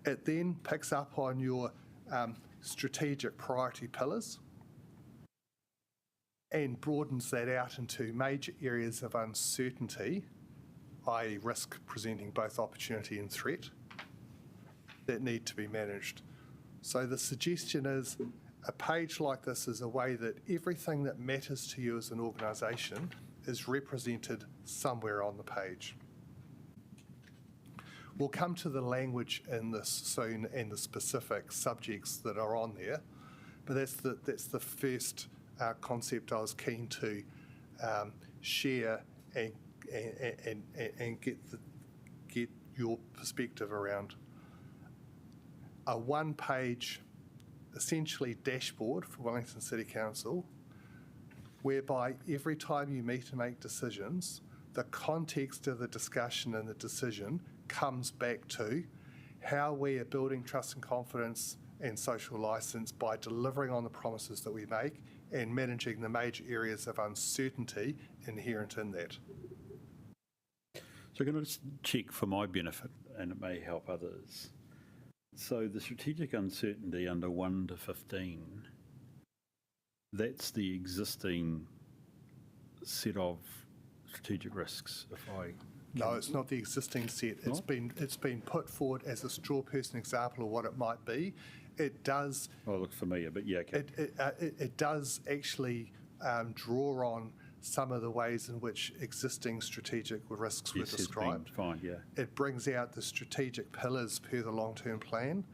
It then picks up on your strategic priority pillars and broadens that out into major areas of uncertainty, i.e. risk presenting both opportunity and threat, that need to be managed. So the suggestion is a page like this is a way that everything that matters to you as an organisation is represented somewhere on the page. We'll come to the language in this soon and the specific subjects that are on there, but that's the first concept I was keen to share and get your perspective around. A one-page, essentially dashboard for Wellington City Council, whereby every time you meet and make decisions, the context of the discussion and the decision comes back to how we are building trust and confidence and social license by delivering on the promises that we make and managing the major areas of uncertainty inherent in that. So can I just check for my benefit, and it may help others. So the strategic uncertainty under 1 to 15, that's the existing set of strategic risks, if I... No, it's not the existing set. It's been put forward as a straw person example of what it might be. It does... Oh, it looks familiar, but yeah, okay. It does actually draw on some of the ways in which existing strategic risks were described. Fine, yeah. It brings out the strategic pillars per the long-term plan,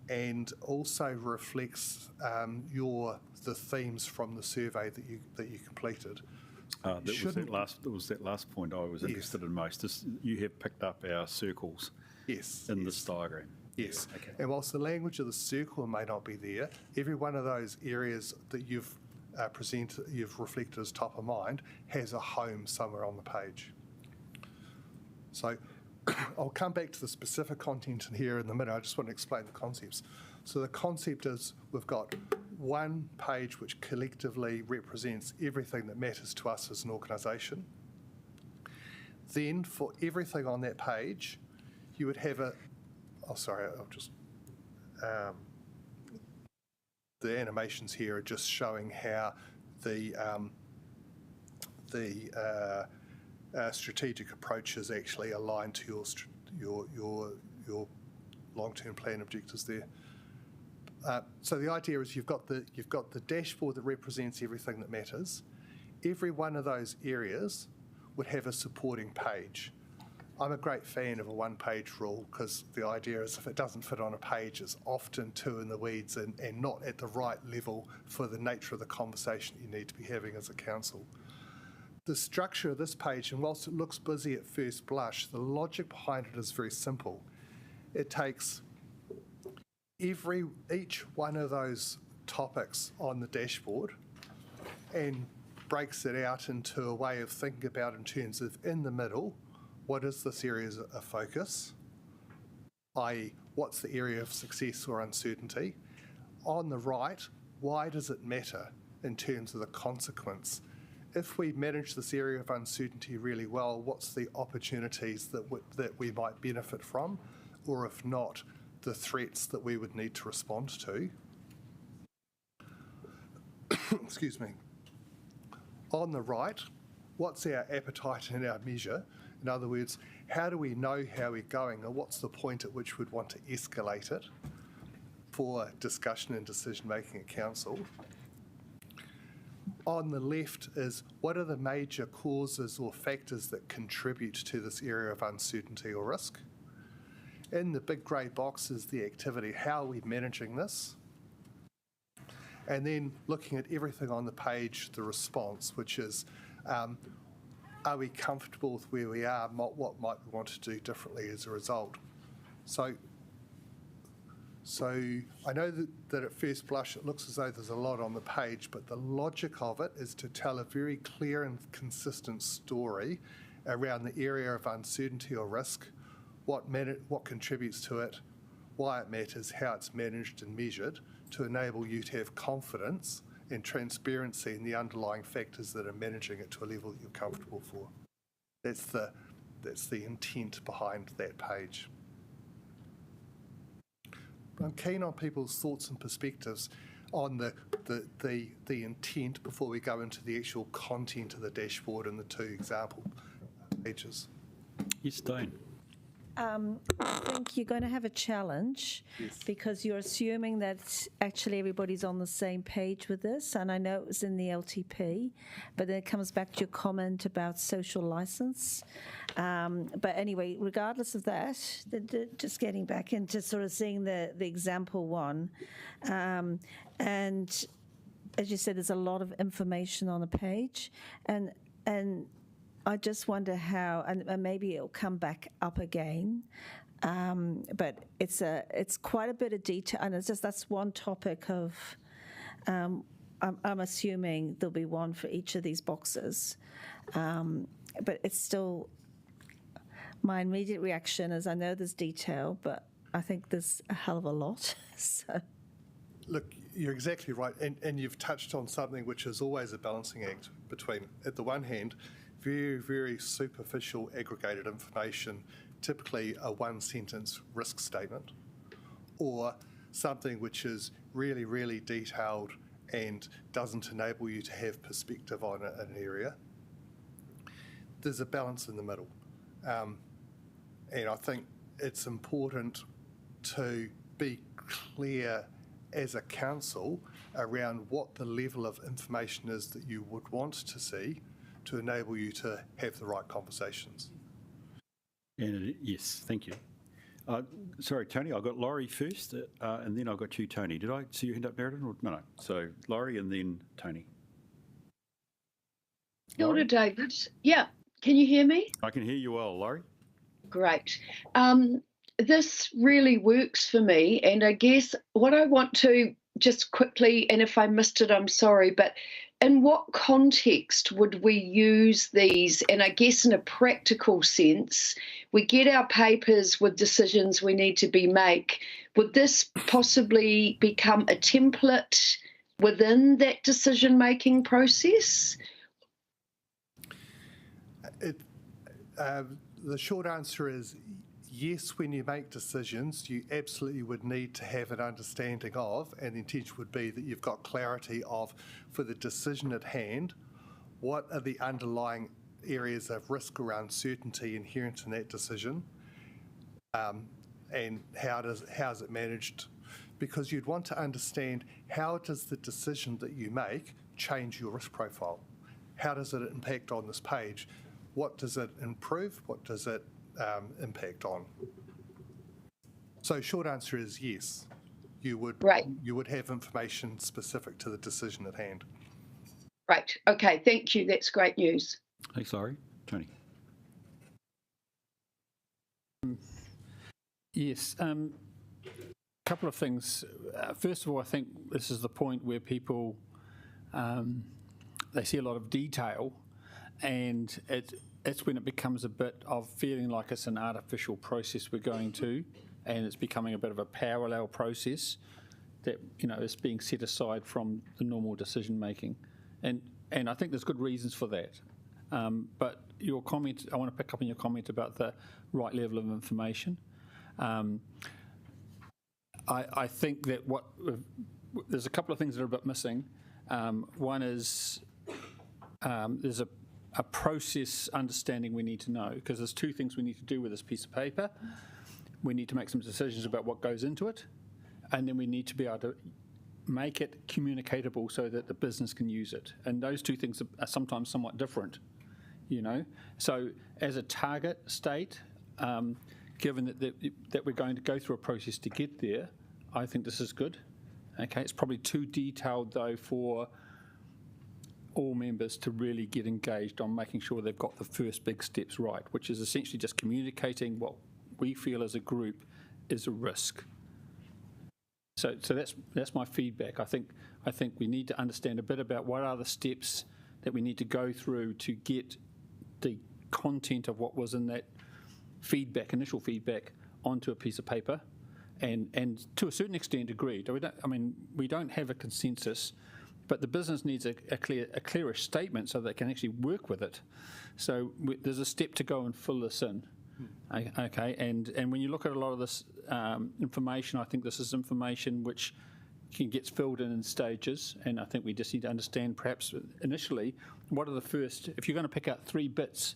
and also reflects the themes from the survey that you completed. That was that last point I was interested in most. You have picked up our circles in this diagram. Yes, and whilst the language of the circle may not be there, every one of those areas that you've you've reflected as top of mind has a home somewhere on the page. So I'll come back to the specific content in here in a minute. I just want to explain the concepts. So the concept is we've got one page which collectively represents everything that matters to us as an organisation. Then for everything on that page, you would have the animations here are just showing how the strategic approaches actually align to your long-term plan objectives there. So the idea is you've got the dashboard that represents everything that matters. Every one of those areas would have a supporting page. I'm a great fan of a one-page rule because the idea is if it doesn't fit on a page, it's often too in the weeds and not at the right level for the nature of the conversation you need to be having as a council. The structure of this page, and whilst it looks busy at first blush, the logic behind it is very simple. It takes each one of those topics on the dashboard and breaks it out into a way of thinking about in terms of in the middle, what is this area of focus, i.e. what's the area of success or uncertainty. On the right, why does it matter in terms of the consequence? If we manage this area of uncertainty really well, what's the opportunities that we might benefit from, or if not, the threats that we would need to respond to? Excuse me. On the right, what's our appetite and our measure? In other words, how do we know how we're going, and what's the point at which we'd want to escalate it for discussion and decision-making at council? On the left is what are the major causes or factors that contribute to this area of uncertainty or risk? In the big grey box is the activity. How are we managing this? And then looking at everything on the page, the response, which is, are we comfortable with where we are? What might we want to do differently as a result? So I know that at first blush it looks as though there's a lot on the page, but the logic of it is to tell a very clear and consistent story around the area of uncertainty or risk, what contributes to it, why it matters, how it's managed and measured, to enable you to have confidence and transparency in the underlying factors that are managing it to a level that you're comfortable for. That's the intent behind that page. I'm keen on people's thoughts and perspectives on the intent before we go into the actual content of the dashboard and the two example pages. Yes, Dane. I think you're going to have a challenge because you're assuming that actually everybody's on the same page with this, and I know it was in the LTP, but then it comes back to your comment about social license. But anyway, regardless of that, just getting back into sort of seeing the example one, and as you said, there's a lot of information on a page, and I just wonder how, and maybe it'll come back up again, but it's quite a bit of detail, and it's just that's one topic of. I'm assuming there'll be one for each of these boxes, but it's still. My immediate reaction is I know there's detail, but I think there's a hell of a lot. So. Look, you're exactly right, and you've touched on something which is always a balancing act between, at the one hand, very, very superficial aggregated information, typically a one-sentence risk statement, or something which is really, really detailed and doesn't enable you to have perspective on an area. There's a balance in the middle. And I think it's important to be clear as a council around what the level of information is that you would want to see to enable you to have the right conversations. And yes, thank you. Sorry, Tony, I got Laurie first, and then I got you, Tony. Did I see your hand up, Meriden? Or, no. So Laurie and then Tony. Kia ora, David. Yeah, can you hear me? I can hear you well, Laurie. Great. this really works for me. And I guess what I want to just quickly, and if I missed it, I'm sorry, but in what context would we use these? And I guess in a practical sense, we get our papers with decisions we need to be make. Would this possibly become a template within that decision-making process? The short answer is yes, when you make decisions, you absolutely would need to have an understanding of, and the intention would be that you've got clarity of, for the decision at hand, what are the underlying areas of risk or uncertainty inherent in that decision, and how is it managed? Because you'd want to understand, how does the decision that you make change your risk profile? How does it impact on this page? What does it improve? What does it impact on? So short answer is yes. You would have information specific to the decision at hand. Right. Okay. Thank you. That's great news. Thanks, Laurie. Tony. Yes. A couple of things. First of all, I think this is the point where people, they see a lot of detail, and it's when it becomes a bit of feeling like it's an artificial process we're going to, and it's becoming a bit of a parallel process that, you know, is being set aside from the normal decision making. And I think there's good reasons for that. But your comment, I want to pick up on your comment about the right level of information. I think that there's a couple of things that are a bit missing. One is there's a process understanding we need to know, because there's two things we need to do with this piece of paper. We need to make some decisions about what goes into it, and then we need to be able to make it communicatable so that the business can use it. And those two things are sometimes somewhat different, you know. So as a target state, given that we're going to go through a process to get there, I think this is good. Okay, it's probably too detailed though for all members to really get engaged on making sure they've got the first big steps right, which is essentially just communicating what we feel as a group is a risk. So that's my feedback. I think we need to understand a bit about what are the steps that we need to go through to get the content of what was in that initial feedback, onto a piece of paper, and to a certain extent agreed. We don't have a consensus, but the business needs a clearer statement so they can actually work with it. So there's a step to go and fill this in. Okay, and when you look at a lot of this information, I think this is information which gets filled in stages, and I think we just need to understand perhaps initially what are the first, if you're going to pick out 3 bits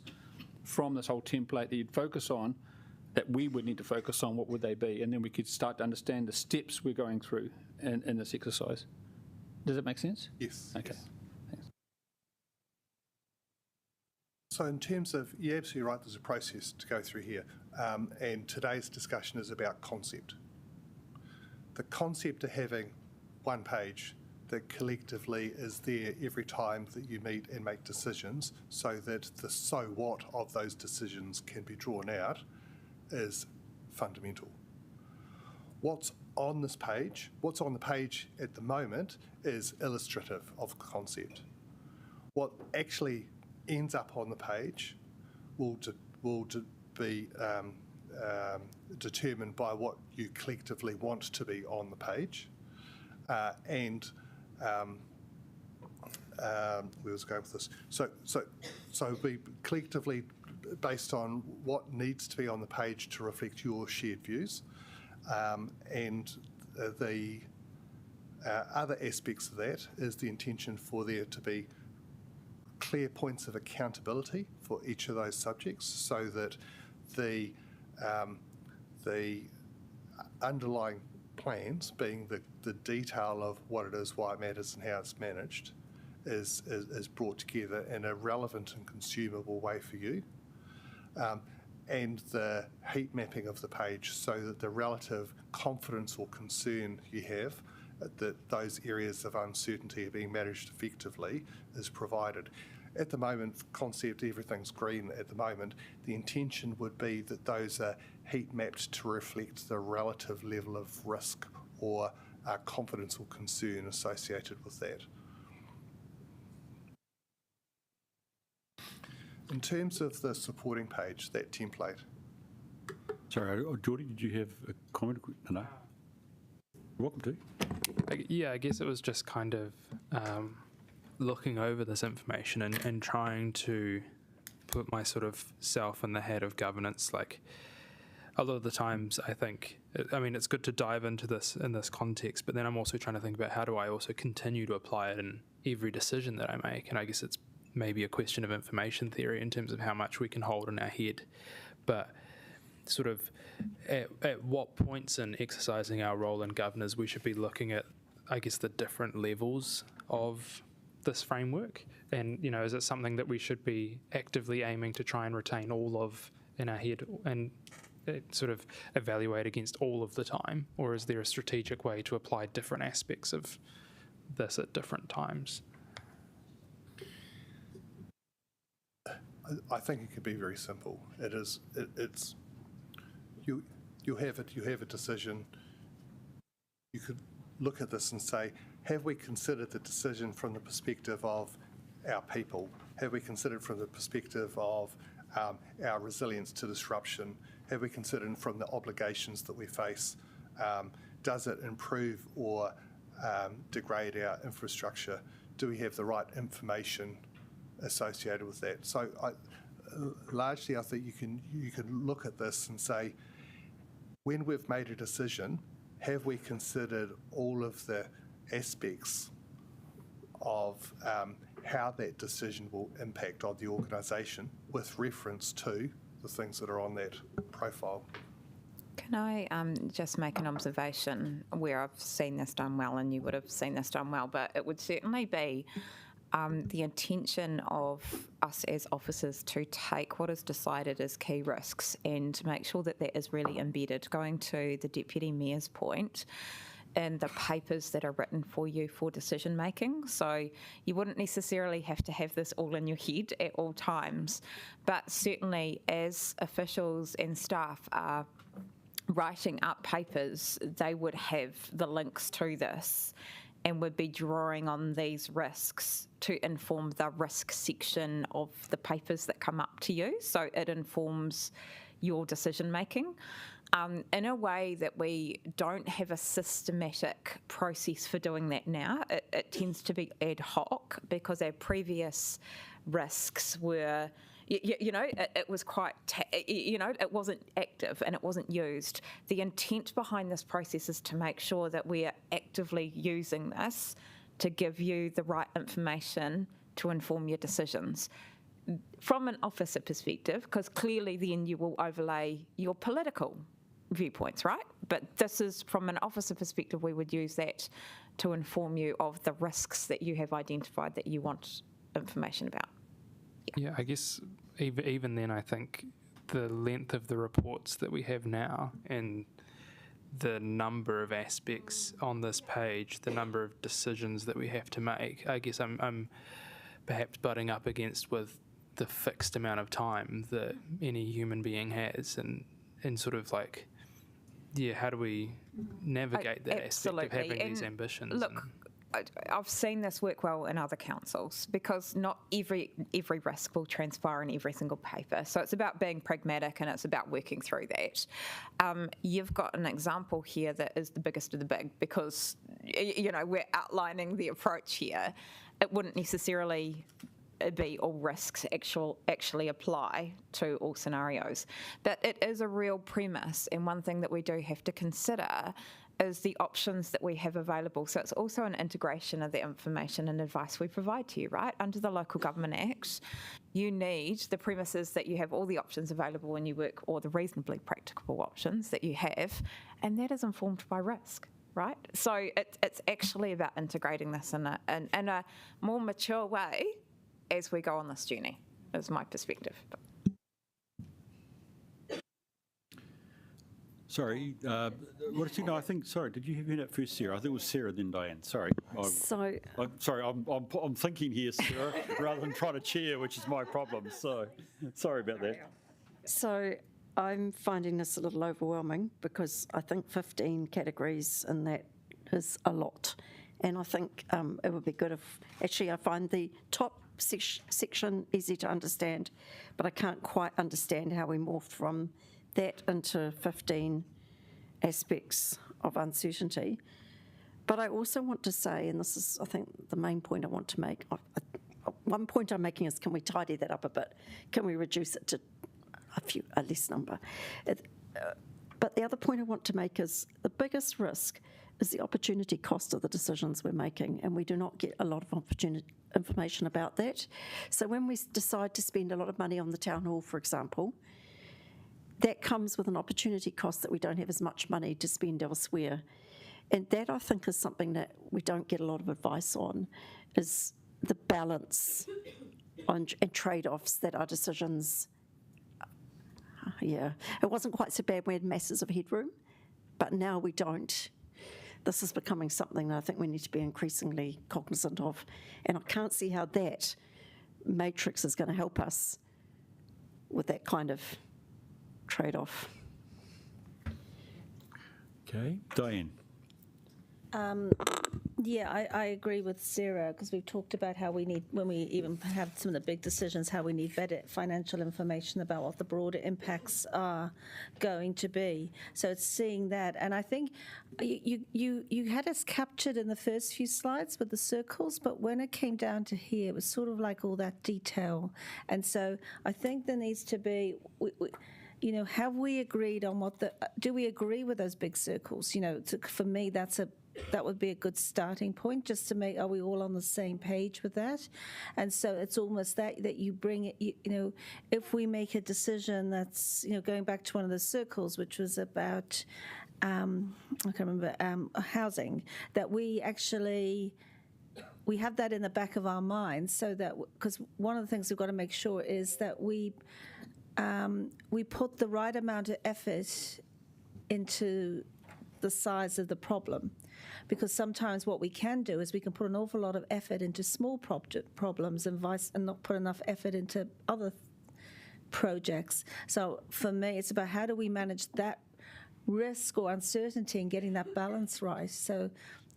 from this whole template that you'd focus on, that we would need to focus on, what would they be? And then we could start to understand the steps we're going through in this exercise. Does that make sense? Yes. Okay. Yes. So in terms of, you're absolutely right, there's a process to go through here, and today's discussion is about concept. The concept of having one page that collectively is there every time that you meet and make decisions, so that the so what of those decisions can be drawn out, is fundamental. What's on this page, what's on the page at the moment, is illustrative of the concept. What actually ends up on the page will be determined by what you collectively want to be on the page, and where was I going with this? So we collectively, based on what needs to be on the page to reflect your shared views, and the other aspects of that is the intention for there to be clear points of accountability for each of those subjects, so that the underlying plans, being the detail of what it is, why it matters, and how it's managed, is brought together in a relevant and consumable way for you, and the heat mapping of the page, so that the relative confidence or concern you have that those areas of uncertainty are being managed effectively is provided. At the moment, concept, everything's green at the moment. The intention would be that those are heat mapped to reflect the relative level of risk or confidence or concern associated with that. In terms of the supporting page, that template, Sorry, Geordie, did you have a comment? No. You're welcome to. Yeah, I guess it was just kind of looking over this information and trying to put my sort of self in the head of governance. Like, a lot of the times I think, I mean, it's good to dive into this in this context, but then I'm also trying to think about how do I also continue to apply it in every decision that I make. And I guess it's maybe a question of information theory in terms of how much we can hold in our head. But sort of at what points in exercising our role in governors we should be looking at, I guess, the different levels of this framework. And, you know, is it something that we should be actively aiming to try and retain all of in our head and sort of evaluate against all of the time? Or is there a strategic way to apply different aspects of this at different times? I think it could be very simple. It's you have a decision. You could look at this and say, have we considered the decision from the perspective of our people? Have we considered from the perspective of our resilience to disruption? Have we considered from the obligations that we face? Does it improve or degrade our infrastructure? Do we have the right information associated with that? So largely I think you can look at this and say, when we've made a decision, have we considered all of the aspects of how that decision will impact on the organisation with reference to the things that are on that profile? Can I just make an observation where I've seen this done well, and you would have seen this done well, but it would certainly be the intention of us as officers to take what is decided as key risks and to make sure that that is really embedded, going to the Deputy Mayor's point, in the papers that are written for you for decision making. So you wouldn't necessarily have to have this all in your head at all times, but certainly as officials and staff are writing up papers, they would have the links to this and would be drawing on these risks to inform the risk section of the papers that come up to you. So it informs your decision making in a way that we don't have a systematic process for doing that now. It tends to be ad hoc because our previous risks were, it was quite, it wasn't active and it wasn't used. The intent behind this process is to make sure that we are actively using this to give you the right information to inform your decisions. From an officer perspective, because clearly then you will overlay your political viewpoints, right? But this is from an officer perspective, we would use that to inform you of the risks that you have identified that you want information about. Yeah, I guess even then, I think the length of the reports that we have now and the number of aspects on this page, the number of decisions that we have to make, I guess I'm perhaps butting up against with the fixed amount of time that any human being has, and sort of like, yeah, how do we navigate that aspect of having these ambitions? Look, I've seen this work well in other councils because not every risk will transpire in every single paper. So it's about being pragmatic and it's about working through that. You've got an example here that is the biggest of the big because, we're outlining the approach here. It wouldn't necessarily be all risks actually apply to all scenarios. But it is a real premise, and one thing that we do have to consider is the options that we have available. So it's also an integration of the information and advice we provide to you, right? Under the Local Government Act, you need the premises that you have all the options available when you work, or the reasonably practicable options that you have, and that is informed by risk. Right? So it's actually about integrating this in a more mature way as we go on this journey, is my perspective. Sorry, what did you know? I think, sorry, did you have that first, Sarah? I think it was Sarah, then Diane. Sorry. I'm sorry, I'm thinking here, Sarah, rather than trying to chair, which is my problem. So sorry about that. So I'm finding this a little overwhelming because I think 15 categories in that is a lot. And I think it would be good if, actually I find the top section easy to understand, but I can't quite understand how we morphed from that into 15 aspects of uncertainty. But I also want to say, and this is, I think, the main point I want to make, one point I'm making is, can we tidy that up a bit? Can we reduce it to a less number? But the other point I want to make is the biggest risk is the opportunity cost of the decisions we're making, and we do not get a lot of information about that. So when we decide to spend a lot of money on the town hall, for example, that comes with an opportunity cost that we don't have as much money to spend elsewhere. And that, I think, is something that we don't get a lot of advice on, is the balance and trade-offs that our decisions, yeah. It wasn't quite so bad when we had masses of headroom, but now we don't. This is becoming something that I think we need to be increasingly cognizant of. And I can't see how that matrix is going to help us with that kind of trade-off. Okay, Diane. Yeah, I agree with Sarah, because we've talked about how we need, when we even have some of the big decisions, how we need better financial information about what the broader impacts are going to be. So it's seeing that. And I think you had us captured in the first few slides with the circles, but when it came down to here, it was sort of like all that detail. And so I think there needs to be... you know, have we agreed on what do we agree with those big circles? You know, for me, that would be a good starting point, just to make, are we all on the same page with that? And so it's almost that you bring it, you know, if we make a decision that's, you know, going back to one of the circles, which was about, I can't remember, housing, that we actually... we have that in the back of our minds, so that, because one of the things we've got to make sure is that we put the right amount of effort into the size of the problem. Because sometimes what we can do is we can put an awful lot of effort into small problems and not put enough effort into other projects. So for me, it's about how do we manage that risk or uncertainty and getting that balance right. So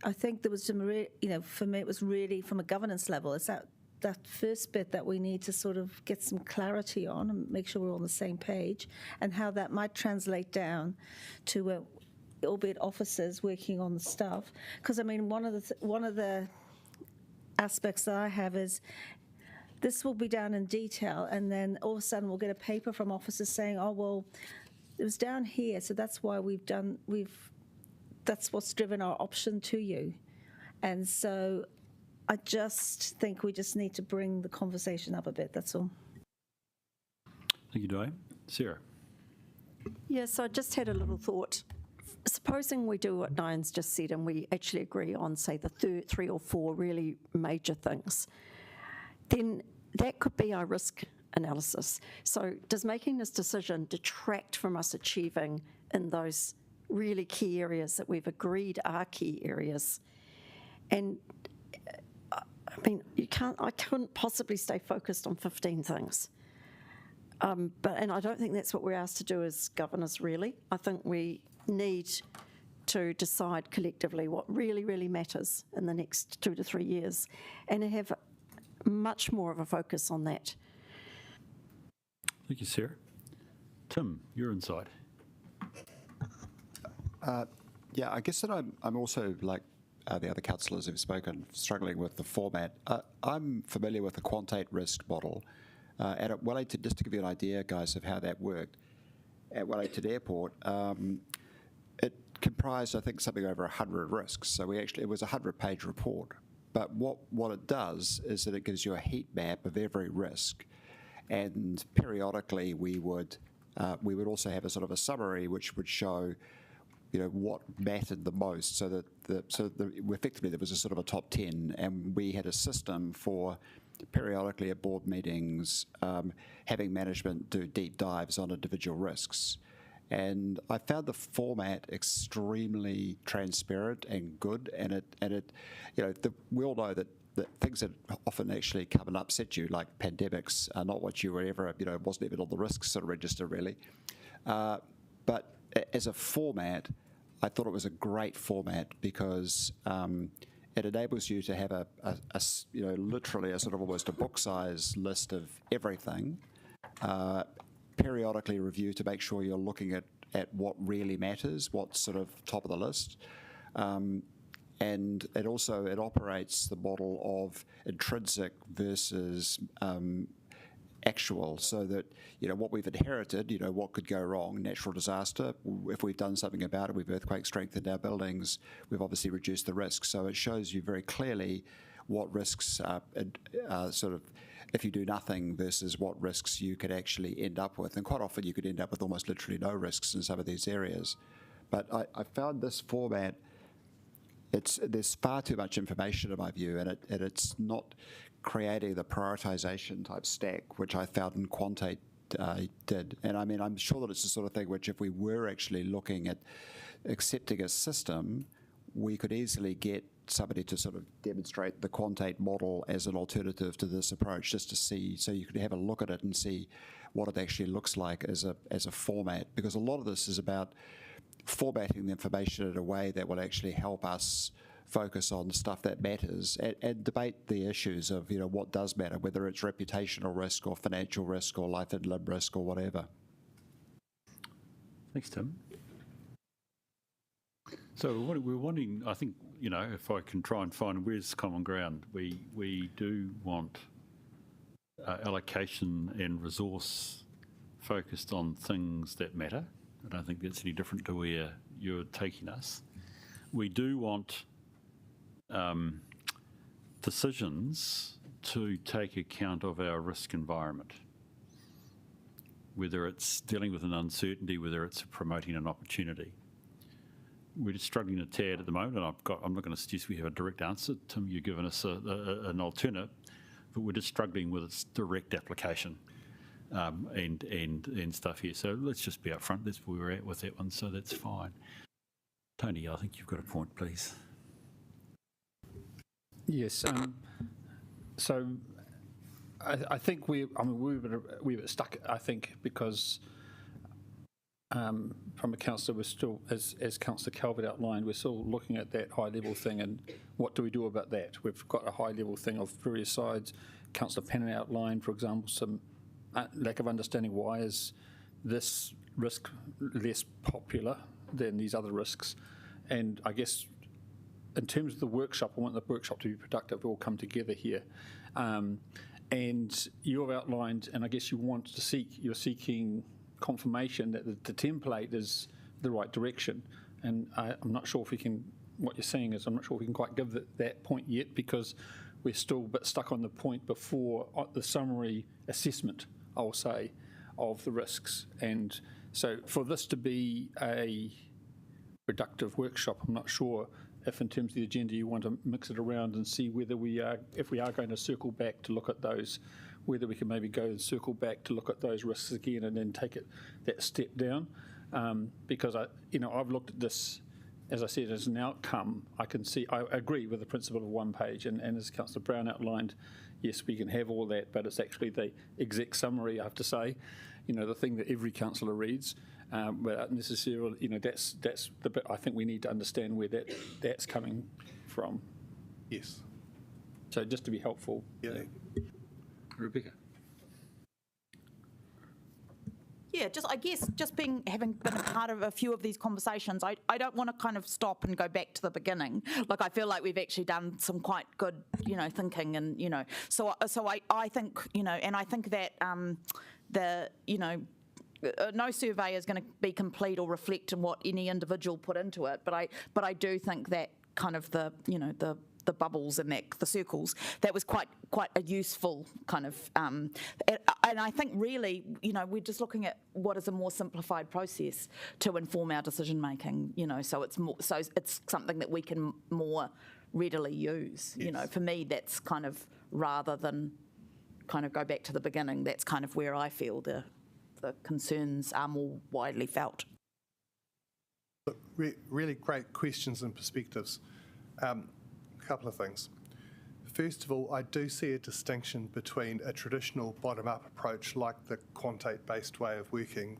I think there was some, you know, for me, it was really from a governance level, it's that first bit that we need to sort of get some clarity on and make sure we're on the same page, and how that might translate down to albeit officers working on the stuff. Because I mean, one of the aspects that I have is this will be down in detail, and then all of a sudden we'll get a paper from officers saying, oh well, it was down here, so that's why that's what's driven our option to you. And so I just think we just need to bring the conversation up a bit, that's all. Thank you, Diane. Sarah. Yes, I just had a little thought. Supposing we do what Diane's just said and we actually agree on, say, the 3 or 4 really major things, then that could be our risk analysis. So does making this decision detract from us achieving in those really key areas that we've agreed are key areas? And I mean, I couldn't possibly stay focused on 15 things. And I don't think that's what we're asked to do as governors, really. I think we need to decide collectively what really, really matters in the next 2 to 3 years, and to have much more of a focus on that. Thank you, Sarah. Tim, your insight. Yeah, I guess that I'm also, like the other councillors who've spoken, struggling with the format. I'm familiar with the Quantate risk model. At Wellington, just to give you an idea, guys, of how that worked, at Wellington Airport, it comprised, I think, something over 100 risks. So it was a 100-page report. But what it does is that it gives you a heat map of every risk, and periodically we would also have a sort of a summary which would show, you know, what mattered the most. So that effectively there was a sort of a top 10, and we had a system for periodically at board meetings having management do deep dives on individual risks. And I found the format extremely transparent and good, and it you know, we all know that that things that often actually come and upset you, like pandemics, are not what you were ever, wasn't even on the risks sort of register really. But as a format, I thought it was a great format because it enables you to have literally a sort of almost a book-size list of everything, periodically review to make sure you're looking at what really matters, what's sort of top of the list. And it operates the model of intrinsic versus actual, so that what we've inherited, what could go wrong, natural disaster. If we've done something about it, we've earthquake strengthened our buildings, we've obviously reduced the risk. So it shows you very clearly what risks are sort of, if you do nothing, versus what risks you could actually end up with. And quite often you could end up with almost literally no risks in some of these areas. But I found this format, there's far too much information in my view, and it's not creating the prioritization type stack, which I found in Quantate did. And I mean, I'm sure that it's the sort of thing which if we were actually looking at accepting a system, we could easily get somebody to sort of demonstrate the Quantate model as an alternative to this approach, just to see, so you could have a look at it and see what it actually looks like as a format, because a lot of this is about formatting the information in a way that will actually help us focus on the stuff that matters and debate the issues of what does matter, whether it's reputational risk or financial risk or life and limb risk or whatever. Thanks, Tim. So we're wanting, I think, if I can try and find where's common ground, we do want allocation and resource focused on things that matter. I don't think that's any different to where you're taking us. We do want decisions to take account of our risk environment, whether it's dealing with an uncertainty, whether it's promoting an opportunity. We're just struggling a tad at the moment, and I'm not going to suggest we have a direct answer. Tim, you've given us an alternate, but we're just struggling with its direct application and stuff here. So let's just be upfront. That's where we're at with that one, so that's fine. Tony, I think you've got a point, please. Yes. So I think we were stuck. I think because from a councillor, we're still, as Councillor Calvert outlined, we're still looking at that high level thing and what do we do about that? We've got a high level thing of various sides. Councillor Pennon outlined, for example, some lack of understanding why is this risk less popular than these other risks. And I guess in terms of the workshop, I want the workshop to be productive, all come together here. And you've outlined, and I guess you're seeking confirmation that the template is the right direction. And I'm not sure if we can, what you're saying is, I'm not sure if we can quite give that point yet, because we're still a bit stuck on the point before the summary assessment, I'll say, of the risks. And so for this to be a productive workshop, I'm not sure if in terms of the agenda you want to mix it around and see whether if we are going to circle back to look at those, whether we can maybe go and circle back to look at those risks again and then take it that step down. Because I've looked at this, as I said, as an outcome. I agree with the principle of one page, and as Councillor Brown outlined, yes, we can have all that, but it's actually the exec summary, I have to say, the thing that every councillor reads. But necessarily, that's the bit I think we need to understand where that's coming from. Yes. So just to be helpful. Yeah. Rebecca. Yeah, having been a part of a few of these conversations, I don't want to kind of stop and go back to the beginning. Like, I feel like we've actually done some quite good, thinking, and so I think, and I think that no survey is going to be complete or reflect on what any individual put into it, but I do think that kind of the bubbles and the circles, that was quite a useful kind of, and I think really, we're just looking at what is a more simplified process to inform our decision making, so it's something that we can more readily use. Yes. For me, that's kind of, rather than kind of go back to the beginning, that's kind of where I feel the concerns are more widely felt. Really great questions and perspectives. A couple of things. first of all, I do see a distinction between a traditional bottom-up approach like the quantate-based way of working,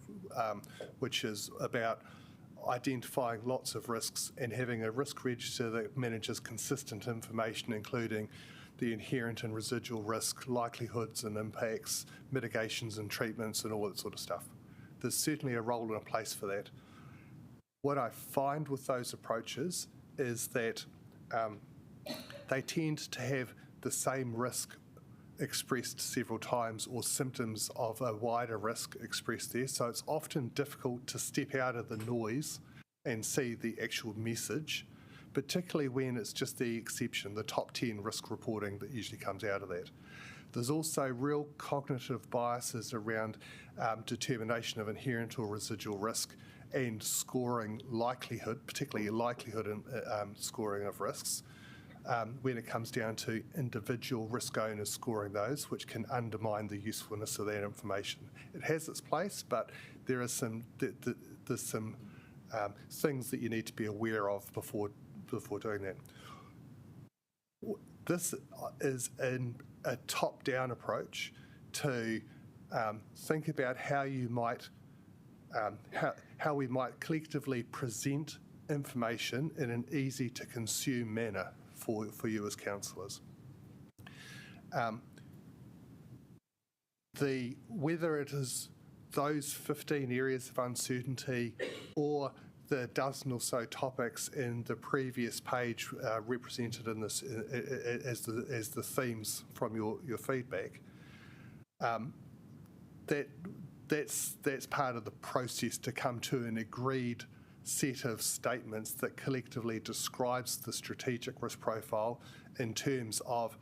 which is about identifying lots of risks and having a risk register that manages consistent information, including the inherent and residual risk, likelihoods and impacts, mitigations and treatments, and all that sort of stuff. There's certainly a role and a place for that. What I find with those approaches is that they tend to have the same risk expressed several times or symptoms of a wider risk expressed there. So it's often difficult to step out of the noise and see the actual message, particularly when it's just the exception, the top 10 risk reporting that usually comes out of that. There's also real cognitive biases around determination of inherent or residual risk and scoring likelihood, particularly likelihood and scoring of risks, when it comes down to individual risk owners scoring those, which can undermine the usefulness of that information. It has its place, but there are there's some things that you need to be aware of before doing that. This is a top-down approach to think about how you might how we might collectively present information in an easy-to-consume manner for you as councillors. Whether it is those 15 areas of uncertainty or the dozen or so topics in the previous page represented in this as the themes from your feedback, that's part of the process to come to an agreed set of statements that collectively describes the strategic risk profile in terms of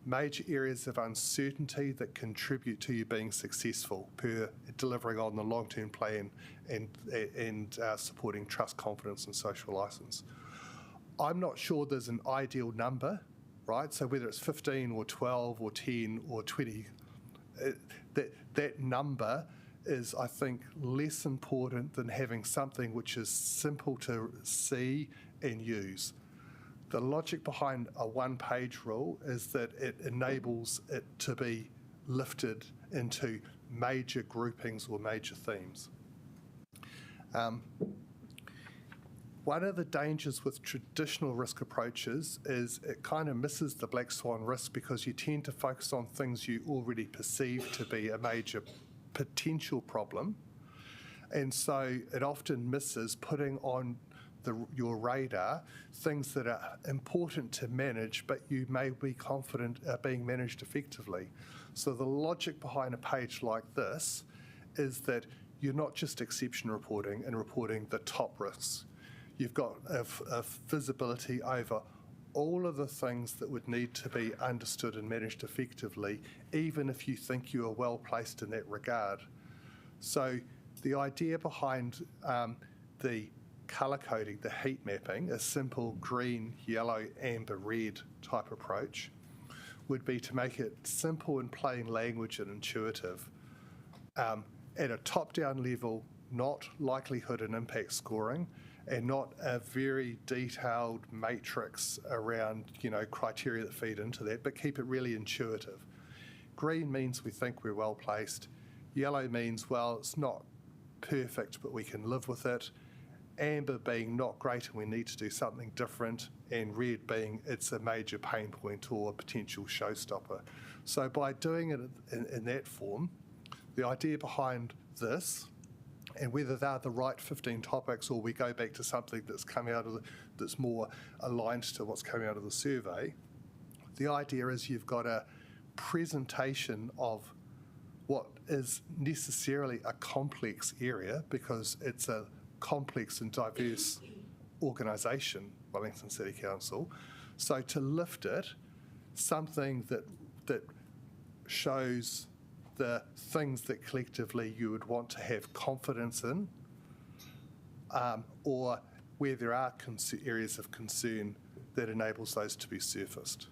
major areas of uncertainty that contribute to you being successful per delivering on the long-term plan and supporting trust, confidence and social licence. I'm not sure there's an ideal number, right? So whether it's 15 or 12 or 10 or 20, that number is, I think, less important than having something which is simple to see and use. The logic behind a one-page rule is that it enables it to be lifted into major groupings or major themes. One of the dangers with traditional risk approaches is it kind of misses the black swan risk because you tend to focus on things you already perceive to be a major potential problem, and so it often misses putting on your radar things that are important to manage but you may be confident are being managed effectively. So the logic behind a page like this is that you're not just exception reporting and reporting the top risks. You've got a visibility over all of the things that would need to be understood and managed effectively, even if you think you are well placed in that regard. So the idea behind the colour coding, the heat mapping, a simple green, yellow, amber, red type approach, would be to make it simple in plain language and intuitive. At a top-down level, not likelihood and impact scoring, and not a very detailed matrix around, criteria that feed into that, but keep it really intuitive. Green means we think we're well placed. Yellow means, well, it's not perfect, but we can live with it. Amber being not great and we need to do something different, and red being it's a major pain point or a potential showstopper. So by doing it in that form, the idea behind this, and whether they're the right 15 topics or we go back to something that's come out of that's more aligned to what's coming out of the survey, the idea is you've got a presentation of what is necessarily a complex area because it's a complex and diverse organisation, Wellington City Council. So to lift it, something that shows the things that collectively you would want to have confidence in, or where there are areas of concern that enables those to be surfaced.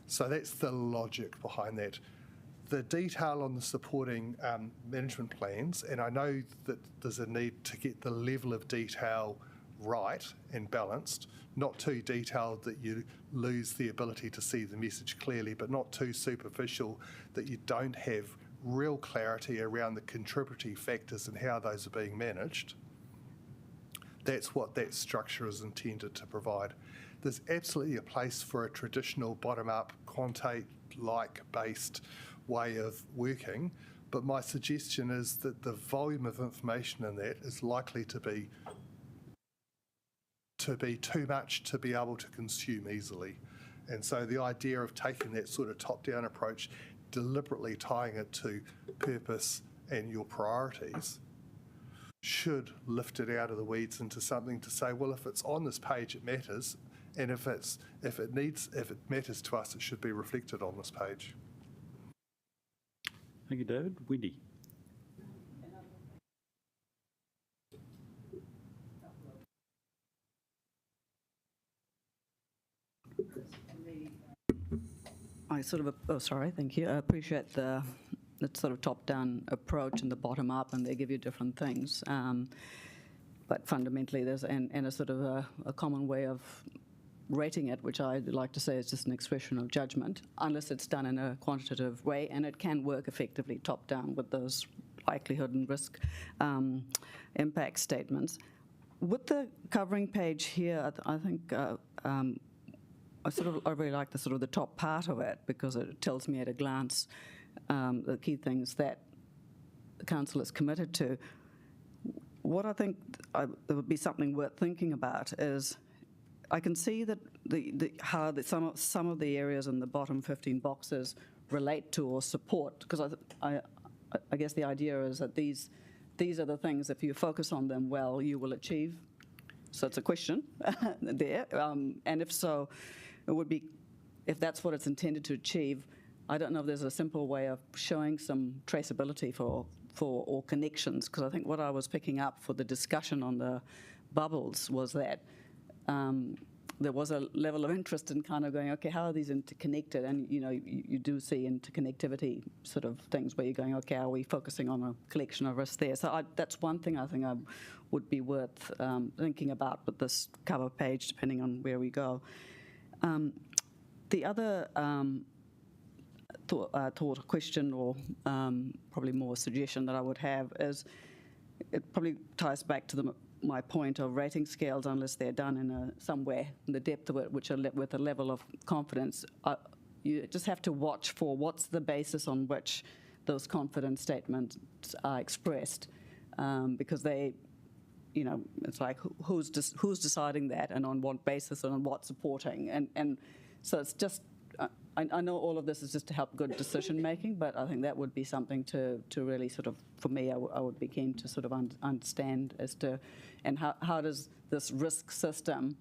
So that's the logic behind that. The detail on the supporting management plans, and I know that there's a need to get the level of detail right and balanced, not too detailed that you lose the ability to see the message clearly, but not too superficial that you don't have real clarity around the contributory factors and how those are being managed. That's what that structure is intended to provide. There's absolutely a place for a traditional bottom-up, quantate-like based way of working, but my suggestion is that the volume of information in that is likely to be too much to be able to consume easily. And so the idea of taking that sort of top-down approach, deliberately tying it to purpose and your priorities, should lift it out of the weeds into something to say, well, if it's on this page, it matters, and if it matters to us, it should be reflected on this page. Thank you, David. Wendy. Thank you. I appreciate the sort of top-down approach and the bottom-up, and they give you different things. But fundamentally, there's a sort of a common way of rating it, which I'd like to say is just an expression of judgment, unless it's done in a quantitative way, and it can work effectively top-down with those likelihood and risk impact statements. With the covering page here, I think I really like the top part of it, because it tells me at a glance the key things that the council is committed to. What I think there would be something worth thinking about is, I can see that how some of the areas in the bottom 15 boxes relate to or support, because I guess the idea is that these are the things, if you focus on them well, you will achieve. So it's a question there, and if so, it would be, if that's what it's intended to achieve, I don't know if there's a simple way of showing some traceability for or connections, because I think what I was picking up for the discussion on the bubbles was that there was a level of interest in kind of going, okay, how are these interconnected? And you do see interconnectivity sort of things where you're going, okay, are we focusing on a collection of risks there? So that's one thing I think would be worth thinking about with this cover page, depending on where we go. The other thought, question, or probably more suggestion that I would have is, it probably ties back to my point of rating scales, unless they're done in somewhere in the depth of it, which are with a level of confidence. You just have to watch for what's the basis on which those confidence statements are expressed, because they, it's like who's deciding that, and on what basis, and on what supporting, and so it's just. I know all of this is just to help good decision making, but I think that would be something to really sort of, for me, I would be keen to sort of understand as to, and how does this risk system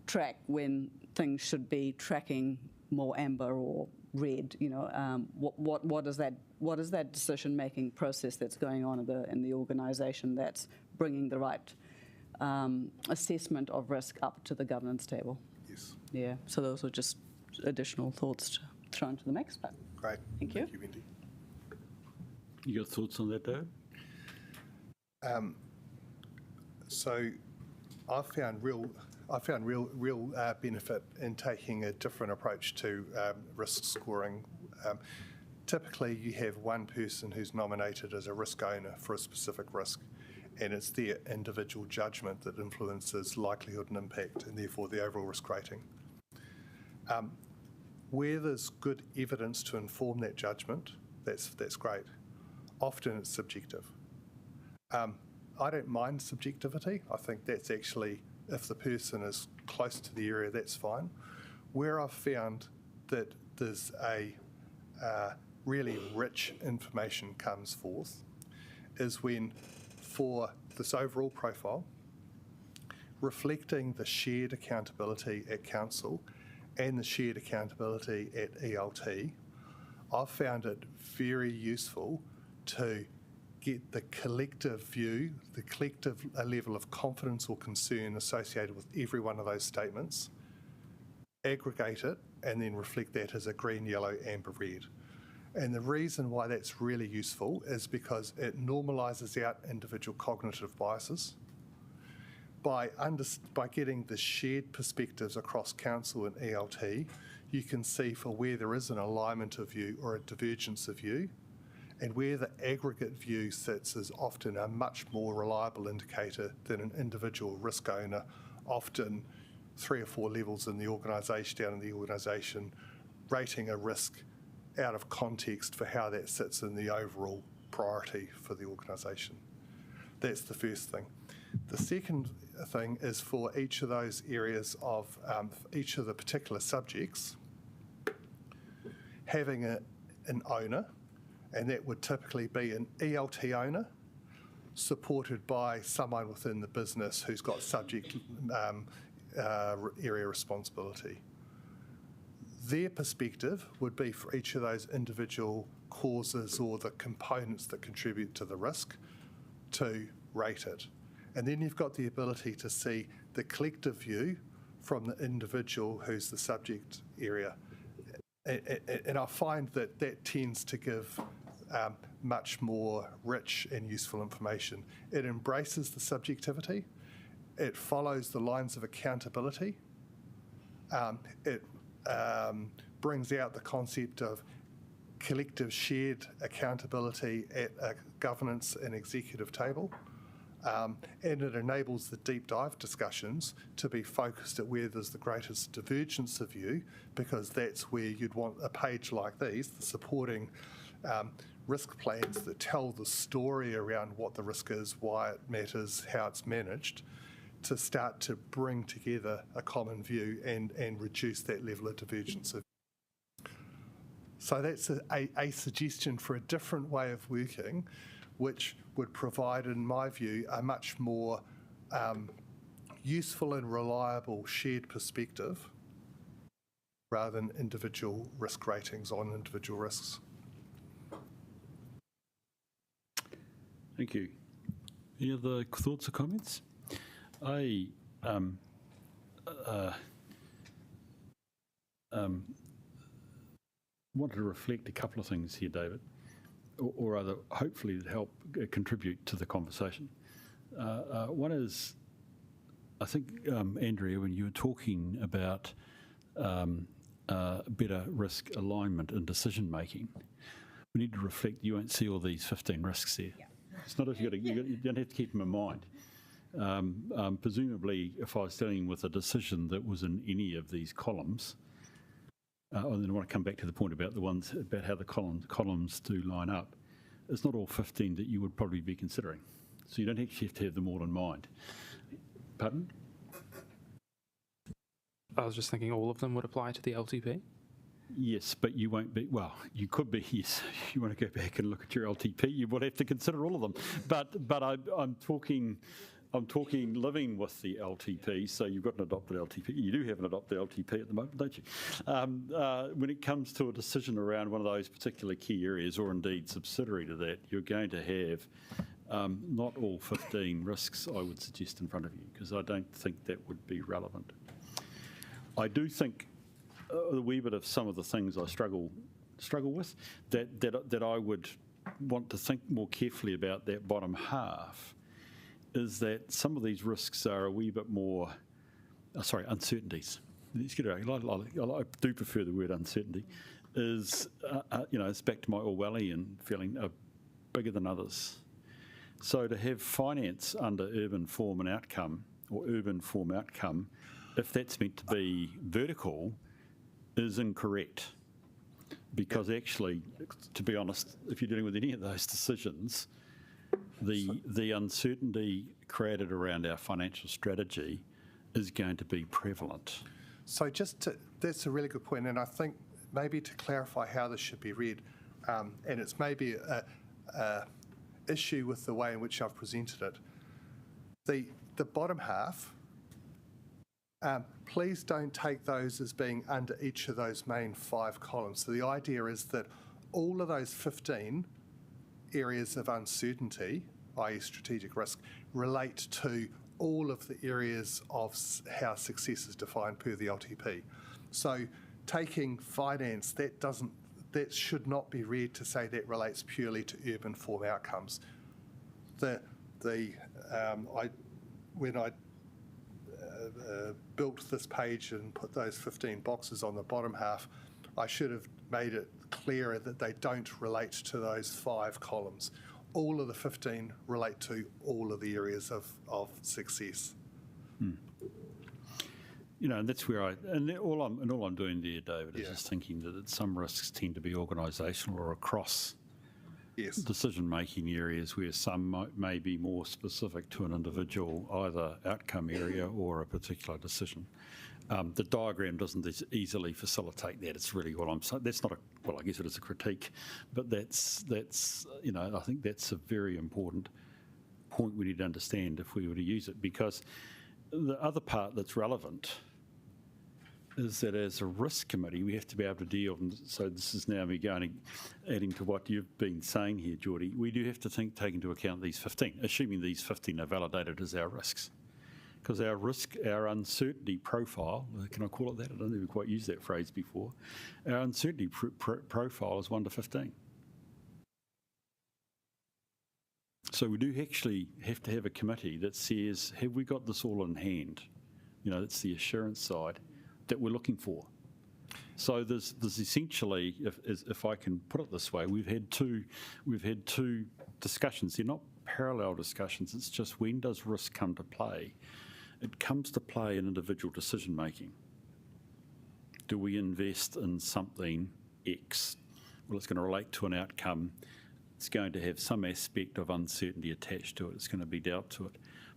track when things should be tracking more amber or red? What is that decision making process that's going on in the organisation that's bringing the right assessment of risk up to the governance table? Yes. Yeah. So those are just additional thoughts to throw into the mix. But great. Thank you. Thank you, Wendy. You got thoughts on that, David? So I found real benefit in taking a different approach to risk scoring. Typically, you have one person who's nominated as a risk owner for a specific risk, and it's their individual judgment that influences likelihood and impact, and therefore the overall risk rating. Where there's good evidence to inform that judgment, that's great. Often it's subjective. I don't mind subjectivity. I think that's actually, if the person is close to the area, that's fine. Where I've found that there's a really rich information comes forth is when, for this overall profile, reflecting the shared accountability at council and the shared accountability at ELT, I've found it very useful to get the collective view, the collective level of confidence or concern associated with every one of those statements, aggregate it, and then reflect that as a green, yellow, amber, red. And the reason why that's really useful is because it normalises out individual cognitive biases. by getting the shared perspectives across council and ELT, you can see for where there is an alignment of view or a divergence of view, and where the aggregate view sits is often a much more reliable indicator than an individual risk owner, often 3 or 4 levels in the organisation, down in the organisation, rating a risk out of context for how that sits in the overall priority for the organisation. That's the first thing. The second thing is for each of those areas of each of the particular subjects, having an owner, and that would typically be an ELT owner, supported by someone within the business who's got subject area responsibility. Their perspective would be for each of those individual causes or the components that contribute to the risk to rate it. And then you've got the ability to see the collective view from the individual who's the subject area. And I find that that tends to give much more rich and useful information. It embraces the subjectivity. It follows the lines of accountability. It brings out the concept of collective shared accountability at a governance and executive table. And it enables the deep dive discussions to be focused at where there's the greatest divergence of view, because that's where you'd want a page like these, the supporting risk plans that tell the story around what the risk is, why it matters, how it's managed, to start to bring together a common view and reduce that level of divergence. So that's a suggestion for a different way of working, which would provide, in my view, a much more useful and reliable shared perspective rather than individual risk ratings on individual risks. Thank you. Any other thoughts or comments? I wanted to reflect a couple of things here, David, or rather, hopefully, to help contribute to the conversation. One is, I think, Andrea, when you were talking about better risk alignment and decision making, we need to reflect. You won't see all these 15 risks there. Yeah. It's not if you don't have to keep them in mind. Presumably, if I was dealing with a decision that was in any of these columns, and then I want to come back to the point about about how the columns do line up, it's not all 15 that you would probably be considering. So you don't actually have to have them all in mind. Pardon? I was just thinking all of them would apply to the LTP. Yes, but you won't be, well, you could be, yes. If you want to go back and look at your LTP, you would have to consider all of them. But I'm talking living with the LTP, so you've got an adopted LTP. You do have an adopted LTP at the moment, don't you? When it comes to a decision around one of those particular key areas, or indeed subsidiary to that, you're going to have not all 15 risks, I would suggest, in front of you, because I don't think that would be relevant. I do think a wee bit of some of the things I struggle with, that I would want to think more carefully about that bottom half, is that some of these risks are a wee bit more, uncertainties. Let's get it right. I do prefer the word uncertainty. It's back to my Orwellian feeling, bigger than others. So to have finance under urban form and outcome, or urban form outcome, if that's meant to be vertical, is incorrect. Because actually, to be honest, if you're dealing with any of those decisions, the uncertainty created around our financial strategy is going to be prevalent. So that's a really good point, and I think maybe to clarify how this should be read, and it's maybe a issue with the way in which I've presented it. The bottom half, please don't take those as being under each of those main 5 columns. So the idea is that all of those 15 areas of uncertainty, i.e. strategic risk, relate to all of the areas of how success is defined per the LTP. So taking finance, that should not be read to say that relates purely to urban form outcomes. When I built this page and put those 15 boxes on the bottom half, I should have made it clearer that they don't relate to those 5 columns. All of the 15 relate to all of the areas of success. You know, and that's where all I'm doing there, David, is just thinking that some risks tend to be organisational or across decision-making areas, where some may be more specific to an individual, either outcome area or a particular decision. The diagram doesn't easily facilitate that. It's really what I'm saying. That's not I guess it is a critique, but that's you know, I think that's a very important point we need to understand if we were to use it, because the other part that's relevant is that as a risk committee, we have to be able to deal, and so this is now me adding to what you've been saying here, Geordie, we do have to take into account these 15, assuming these 15 are validated as our risks. Because our uncertainty profile, can I call it that? I don't think we've quite used that phrase before. Our uncertainty profile is 1 to 15. So we do actually have to have a committee that says, have we got this all in hand? You know, that's the assurance side that we're looking for. So there's essentially, if I can put it this way, we've had two discussions. They're not parallel discussions. It's just, when does risk come to play? It comes to play in individual decision making. Do we invest in something X? Well, it's going to relate to an outcome. It's going to have some aspect of uncertainty attached to it. It's going to be doubt to it.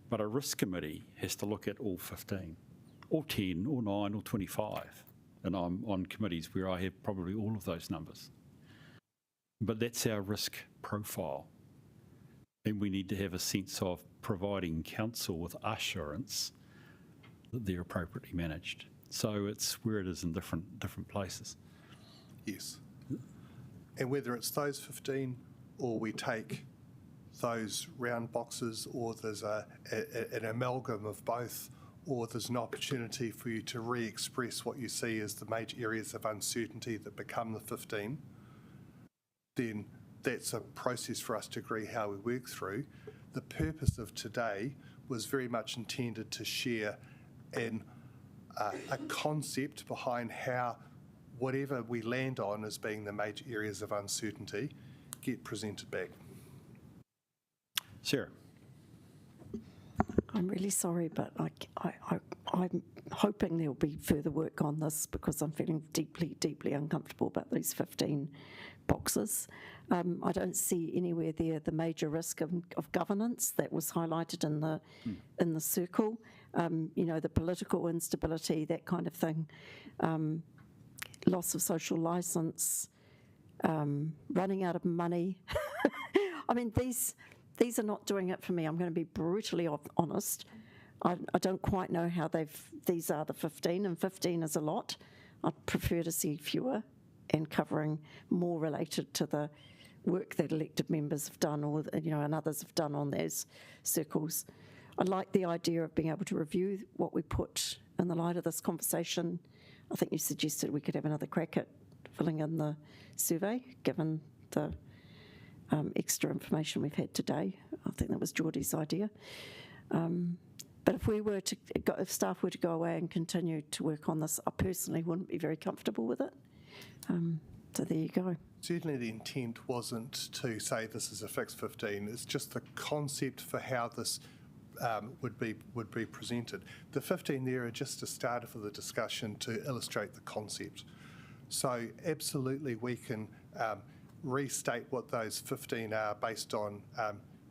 But a risk committee has to look at all 15, or 10, or 9, or 25. And I'm on committees where I have probably all of those numbers. But that's our risk profile. And we need to have a sense of providing council with assurance that they're appropriately managed. So it's where it is in different places. Yes. And whether it's those 15 or we take those round boxes, or there's an amalgam of both, or there's an opportunity for you to re-express what you see as the major areas of uncertainty that become the 15, then that's a process for us to agree how we work through. The purpose of today was very much intended to share a concept behind how whatever we land on as being the major areas of uncertainty get presented back. Sarah. I'm really sorry, but I'm hoping there'll be further work on this, because I'm feeling deeply, deeply uncomfortable about these 15 boxes. I don't see anywhere there the major risk of governance that was highlighted in the circle. You know, the political instability, that kind of thing, loss of social licence, running out of money. I mean, these are not doing it for me. I'm going to be brutally honest. I don't quite know how these are the 15, and 15 is a lot. I'd prefer to see fewer and covering more related to the work that elected members have done, or, you know, and others have done on those circles. I like the idea of being able to review what we put in the light of this conversation. I think you suggested we could have another crack at filling in the survey, given the extra information we've had today. I think that was Geordie's idea. But if staff were to go away and continue to work on this, I personally wouldn't be very comfortable with it. So there you go. Certainly the intent wasn't to say this is a fixed 15. It's just the concept for how this would be presented. The 15 there are just a starter for the discussion to illustrate the concept. So absolutely we can restate what those 15 are based on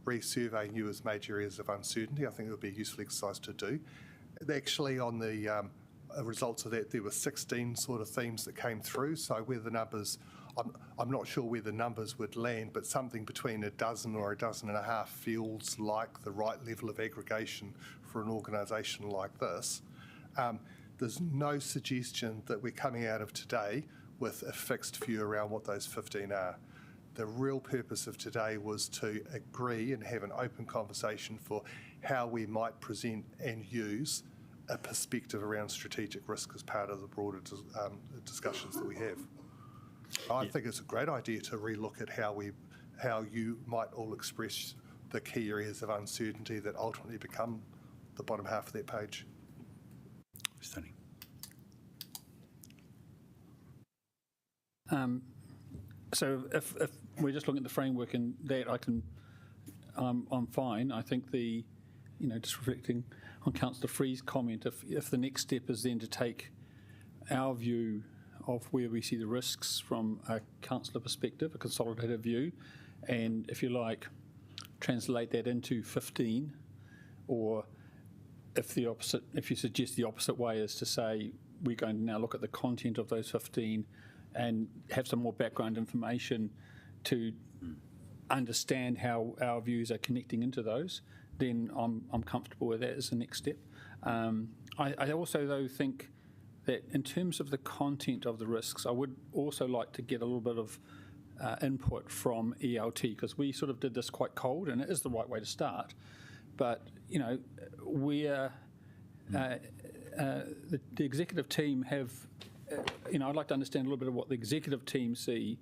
resurveying you as major areas of uncertainty. I think it would be a useful exercise to do. Actually, on the results of that, there were 16 sort of themes that came through. So where the numbers, I'm not sure where the numbers would land, but something between a dozen or a dozen and a half feels like the right level of aggregation for an organisation like this. There's no suggestion that we're coming out of today with a fixed view around what those 15 are. The real purpose of today was to agree and have an open conversation for how we might present and use a perspective around strategic risk as part of the broader discussions that we have. I think it's a great idea to relook at how you might all express the key areas of uncertainty that ultimately become the bottom half of that page. Stunning. So if we're just looking at the framework and that I'm fine. I think just reflecting on Councillor Free's comment, if the next step is then to take our view of where we see the risks from a councillor perspective, a consolidated view, and if you like, translate that into 15, or if you suggest the opposite way is to say we're going to now look at the content of those 15 and have some more background information to understand how our views are connecting into those, then I'm comfortable with that as the next step. I also, though, think that in terms of the content of the risks, I would also like to get a little bit of input from ELT, because we sort of did this quite cold, and it is the right way to start. But, the executive team have, I'd like to understand a little bit of what the executive team see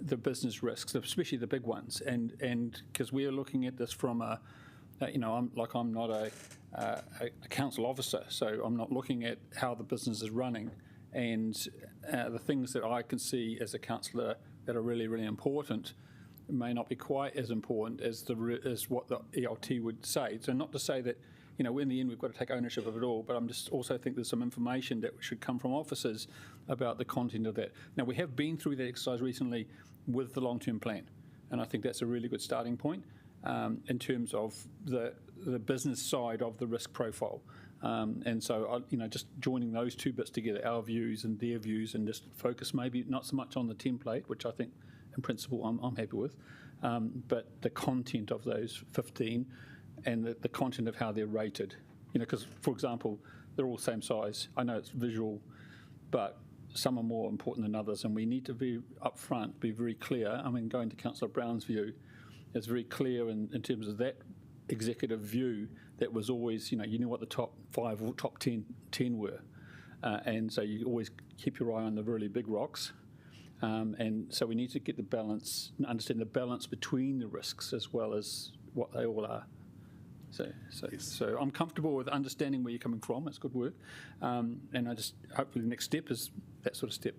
the business risks, especially the big ones, and because we are looking at this from I'm not a council officer, so I'm not looking at how the business is running, and the things that I can see as a councillor that are really, really important may not be quite as important as what the ELT would say. So not to say that, in the end we've got to take ownership of it all, but I'm just also think there's some information that should come from officers about the content of that. Now, we have been through that exercise recently with the long-term plan, and I think that's a really good starting point in terms of the business side of the risk profile. And so, just joining those two bits together, our views and their views, and just focus maybe not so much on the template, which I think in principle I'm happy with, but the content of those 15 and the content of how they're rated. Because, for example, they're all same size. I know it's visual, but some are more important than others, and we need to be upfront, be very clear. Going to Councillor Brown's view, it's very clear in terms of that executive view that was always, you knew what the top 5 or top 10 were. And so you always keep your eye on the really big rocks. And so we need to get the balance, understand the balance between the risks as well as what they all are. So I'm comfortable with understanding where you're coming from. It's good work. And hopefully the next step is that sort of step.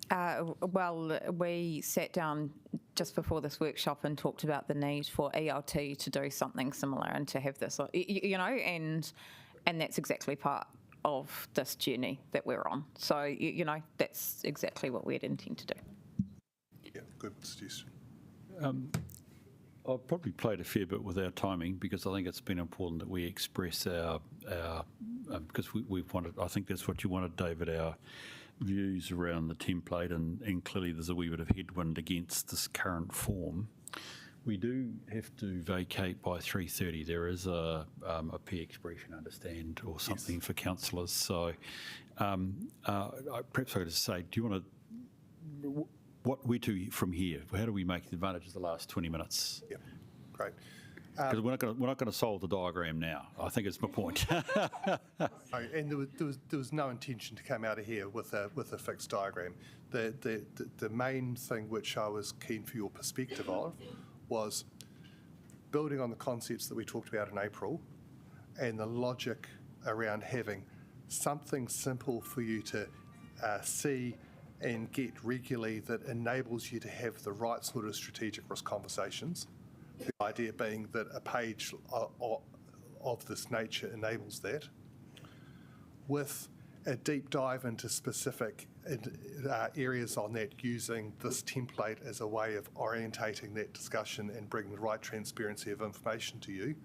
Well, we sat down just before this workshop and talked about the need for ELT to do something similar and to have this, and that's exactly part of this journey that we're on. So, that's exactly what we'd intend to do. Yeah, good suggestion. I've probably played a fair bit with our timing, because I think it's been important that we express our because we've wanted, I think that's what you wanted, David, our views around the template, and clearly there's a wee bit of headwind against this current form. We do have to vacate by 3:30. There is a P expression, understand, or something for councillors. So perhaps I could just say, do you want to, what we do from here? How do we make the advantage of the last 20 minutes? Yep, great. Because we're not going to solve the diagram now. I think it's my point. And there was no intention to come out of here with a fixed diagram. The main thing which I was keen for your perspective of was building on the concepts that we talked about in April, and the logic around having something simple for you to see and get regularly that enables you to have the right sort of strategic risk conversations. The idea being that a page of this nature enables that, with a deep dive into specific areas on that, using this template as a way of orientating that discussion and bringing the right transparency of information to you.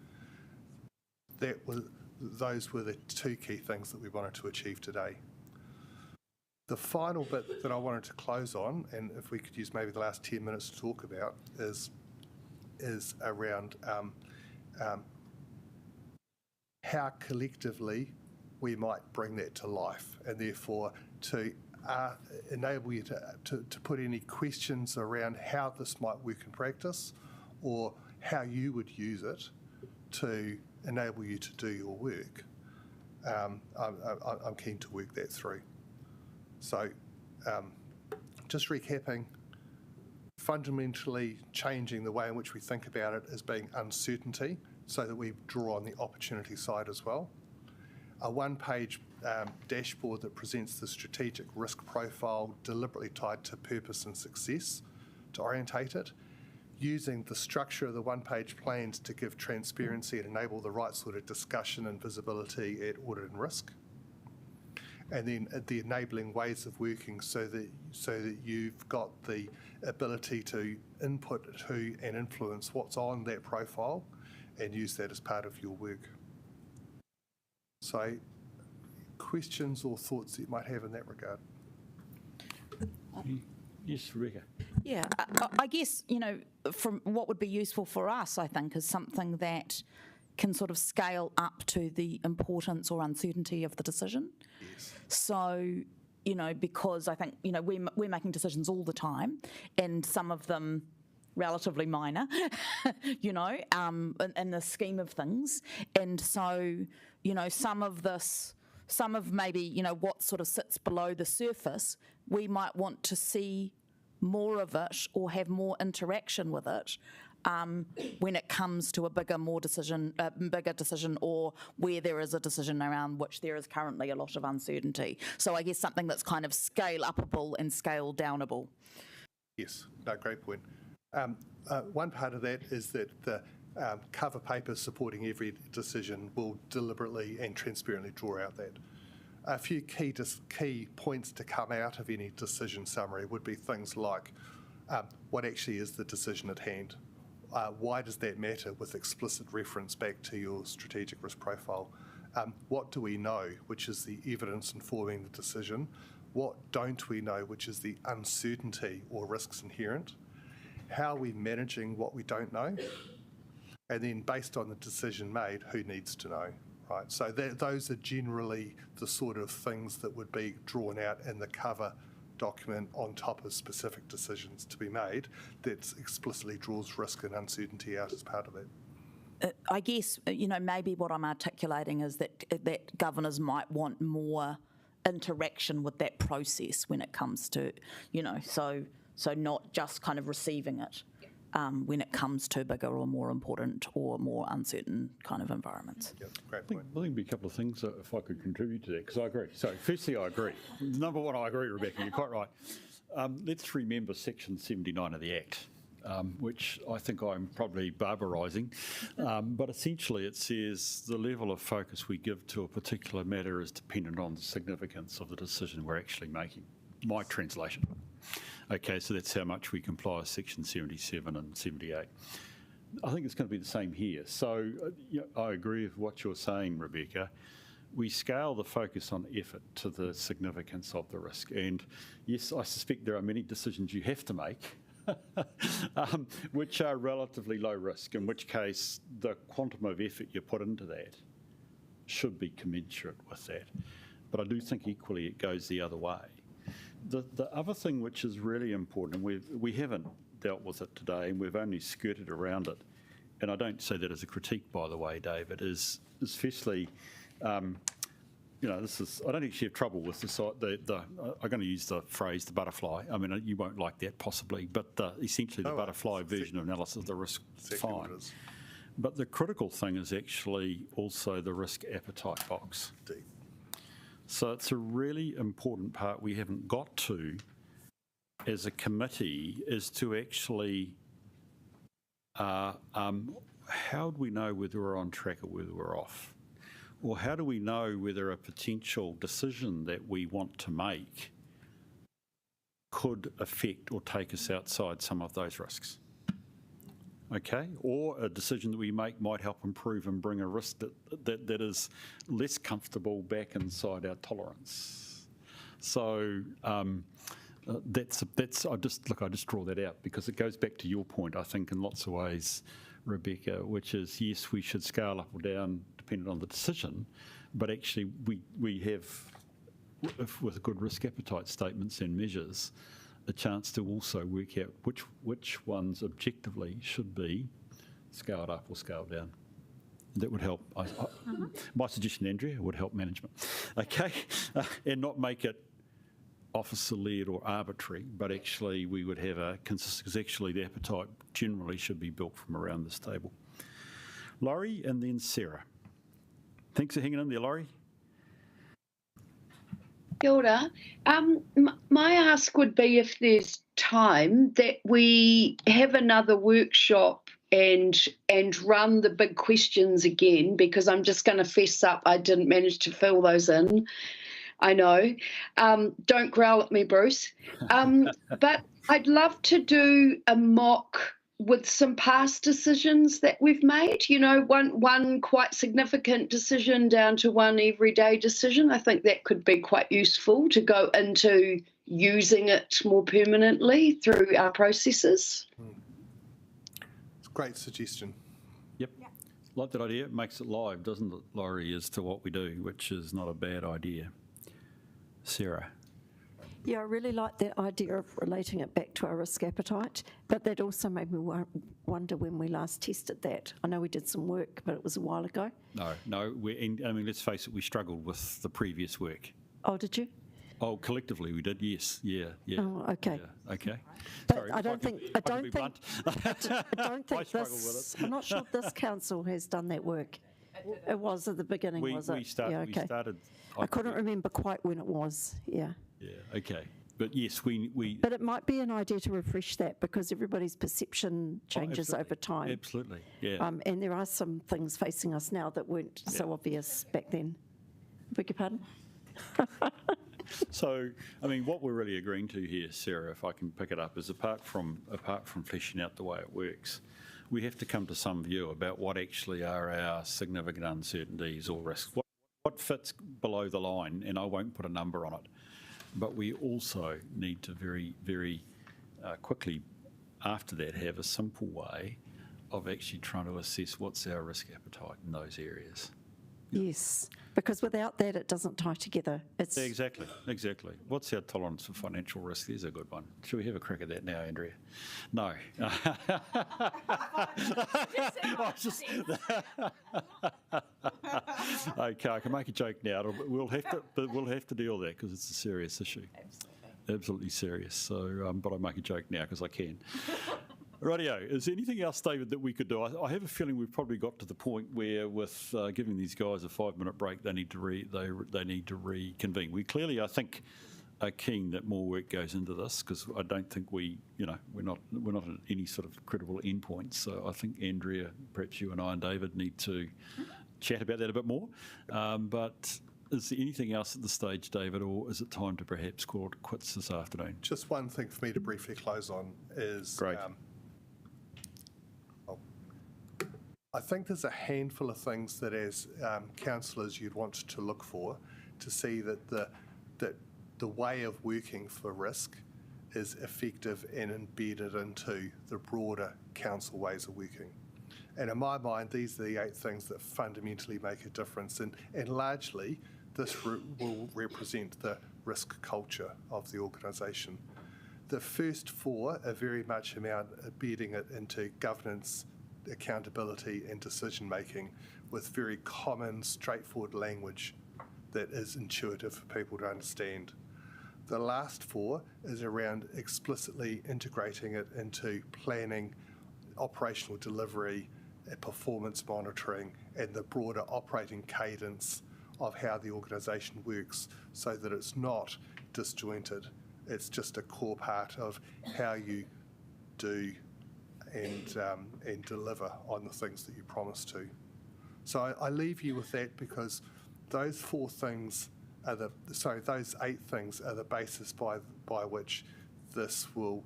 Those were the two key things that we wanted to achieve today. The final bit that I wanted to close on, and if we could use maybe the last 10 minutes to talk about, is around how collectively we might bring that to life, and therefore to enable you to put any questions around how this might work in practice, or how you would use it to enable you to do your work. I'm keen to work that through. So just recapping, fundamentally changing the way in which we think about it as being uncertainty, so that we draw on the opportunity side as well. a one-page dashboard that presents the strategic risk profile deliberately tied to purpose and success to orientate it, using the structure of the one-page plans to give transparency and enable the right sort of discussion and visibility at audit and risk, and then the enabling ways of working so that you've got the ability to input to and influence what's on that profile and use that as part of your work. So, questions or thoughts that you might have in that regard? Yes, Rebecca. Yeah, I guess, from what would be useful for us, I think, is something that can sort of scale up to the importance or uncertainty of the decision. Yes. So, because I think, we're making decisions all the time, and some of them relatively minor, in the scheme of things. And so, some of maybe, what sort of sits below the surface, we might want to see more of it or have more interaction with it when it comes to a bigger decision, or where there is a decision around which there is currently a lot of uncertainty. So I guess something that's kind of scale upable and scale downable. Yes, no, great point. One part of that is that the cover paper supporting every decision will deliberately and transparently draw out that. A few key points to come out of any decision summary would be things like what actually is the decision at hand? Why does that matter, with explicit reference back to your strategic risk profile? What do we know, which is the evidence informing the decision? What don't we know, which is the uncertainty or risks inherent? How are we managing what we don't know? And then based on the decision made, who needs to know, right? So those are generally the sort of things that would be drawn out in the cover document on top of specific decisions to be made that explicitly draws risk and uncertainty out as part of it. I guess, maybe what I'm articulating is that governors might want more interaction with that process when it comes to, so not just kind of receiving it when it comes to bigger or more important or more uncertain kind of environments. Yep, great I think point. there'd be a couple of things if I could contribute to that, because I agree. So firstly, I agree. Number one, I agree, Rebecca, you're quite right. Let's remember Section 79 of the Act, which I think I'm probably barbarising, but essentially it says the level of focus we give to a particular matter is dependent on the significance of the decision we're actually making. My translation. Okay, so that's how much we comply with Section 77 and 78. I think it's going to be the same here. So I agree with what you're saying, Rebecca. We scale the focus on effort to the significance of the risk. And yes, I suspect there are many decisions you have to make which are relatively low risk, in which case the quantum of effort you put into that should be commensurate with that. But I do think equally it goes the other way. The other thing which is really important, and we haven't dealt with it today, and we've only skirted around it, and I don't say that as a critique, by the way, David, is firstly, this is, I don't actually have trouble with I'm going to use the phrase the butterfly. I mean, you won't like that possibly, but essentially the butterfly version of analysis of the risk, fine. But the critical thing is actually also the risk appetite box. Indeed. So it's a really important part we haven't got to as a committee, is to actually, how do we know whether we're on track or whether we're off? Or how do we know whether a potential decision that we want to make could affect or take us outside some of those risks? Okay, or a decision that we make might help improve and bring a risk that is less comfortable back inside our tolerance. So I just draw that out because it goes back to your point, I think, in lots of ways, Rebecca, which is yes, we should scale up or down depending on the decision, but actually we have, with good risk appetite statements and measures, a chance to also work out which ones objectively should be scaled up or scaled down. That would help. My suggestion, Andrea, would help management. Okay, and not make it officer-led or arbitrary, but actually we would have a consistent, because actually the appetite generally should be built from around this table. Laurie and then Sarah. Thanks for hanging in there, Laurie. Kia ora. My ask would be if there's time that we have another workshop and run the big questions again, because I'm just going to fess up, I didn't manage to fill those in. I know. Don't growl at me, Bruce. But I'd love to do a mock with some past decisions that we've made, you know, one quite significant decision down to one everyday decision. I think that could be quite useful to go into using it more permanently through our processes. It's a great suggestion. Yep. Like that idea. It makes it live, doesn't it, Laurie, as to what we do, which is not a bad idea. Sarah. Yeah, I really like that idea of relating it back to our risk appetite, but that also made me wonder when we last tested that. I know we did some work, but it was a while ago. No, I mean, let's face it, we struggled with the previous work. Oh, did you? Oh, collectively we did, yes. Yeah. Oh, okay. Yeah, okay. But Sorry, I if don't can- think, if I can don't be think, blunt. I don't think struggle with this, it. I'm not sure this council has done that work. It was at the beginning, was it? We started. I couldn't remember quite when it was, yeah. Yeah, okay. But yes, we But it might be an idea to refresh that because everybody's perception changes absolutely. over time. Absolutely, yeah. And there are some things facing us now that weren't so obvious back then. Beg your pardon? So, I mean, what we're really agreeing to here, Sarah, if I can pick it up, is apart from fleshing out the way it works, we have to come to some view about what actually are our significant uncertainties or risks. What fits below the line, and I won't put a number on it, but we also need to very, very quickly after that have a simple way of actually trying to assess what's our risk appetite in those areas. Yes, because without that, it doesn't tie together. It's Exactly. What's our tolerance for financial risk? There's a good one. Should we have a crack at that now, Andrea? No. Okay, I can make a joke now. We'll have to deal with that because it's a serious issue. Absolutely serious. So, but I make a joke now because I can. Rightio. Is there anything else, David, that we could do? I have a feeling we've probably got to the point where, with giving these guys a 5-minute break, they need to reconvene. We clearly, I think, are keen that more work goes into this because I don't think we're not at any sort of credible endpoint. So I think Andrea, perhaps you and I and David need to chat about that a bit more. But is there anything else at this stage, David, or is it time to perhaps call it quits this afternoon? Just one thing for me to briefly close on is Great. I think there's a handful of things that as councillors you'd want to look for to see that the way of working for risk is effective and embedded into the broader council ways of working. And in my mind, these are the 8 things that fundamentally make a difference, and largely this will represent the risk culture of the organisation. The first 4 are very much about embedding it into governance, accountability and decision making with very common, straightforward language that is intuitive for people to understand. The last 4 is around explicitly integrating it into planning, operational delivery, performance monitoring and the broader operating cadence of how the organisation works so that it's not disjointed. It's just a core part of how you do and deliver on the things that you promise to. So I leave you with that because those 4 things are those 8 things are the basis by which this will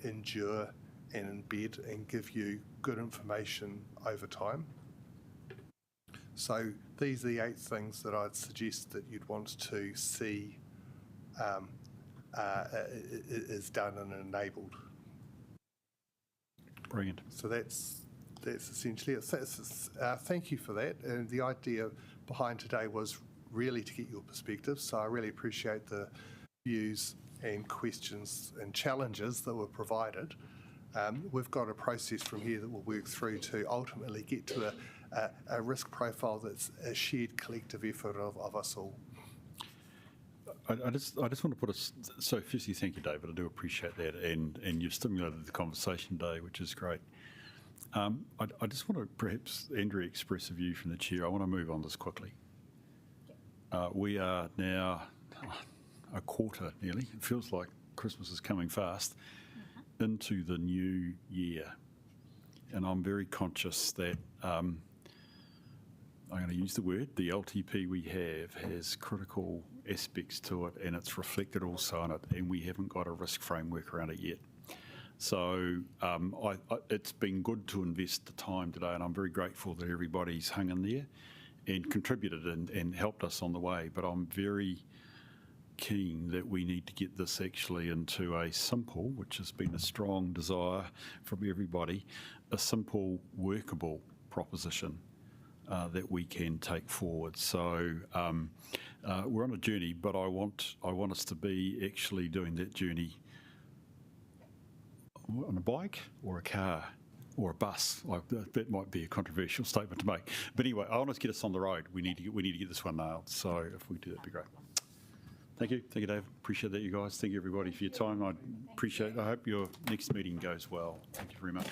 endure and embed and give you good information over time. So these are the 8 things that I'd suggest that you'd want to see is done and enabled. Brilliant. So that's essentially it. Thank you for that. And the idea behind today was really to get your perspective. So I really appreciate the views and questions and challenges that were provided. We've got a process from here that we'll work through to ultimately get to a risk profile that's a shared collective effort of us all. I just want to put so firstly, thank you, David. I do appreciate that, and you've stimulated the conversation today, which is great. I just want to perhaps, Andrea, express a view from the chair. I want to move on this quickly. We are now a quarter nearly, it feels like Christmas is coming fast, into the new year. And I'm very conscious that I'm going to use the word, the LTP we have has critical aspects to it, and it's reflected also on it, and we haven't got a risk framework around it yet. So it's been good to invest the time today, and I'm very grateful that everybody's hung in there and contributed and helped us on the way. But I'm very keen that we need to get this actually into a simple, which has been a strong desire from everybody, a simple, workable proposition that we can take forward. So we're on a journey, but I want us to be actually doing that journey on a bike or a car or a bus. That might be a controversial statement to make. But anyway, I want us to get us on the road. We need to get this one nailed. So if we do, that'd be great. Thank you, Dave. Appreciate that, you guys. Thank you, everybody, for your time. I appreciate. I hope your next meeting goes well. Thank you very much.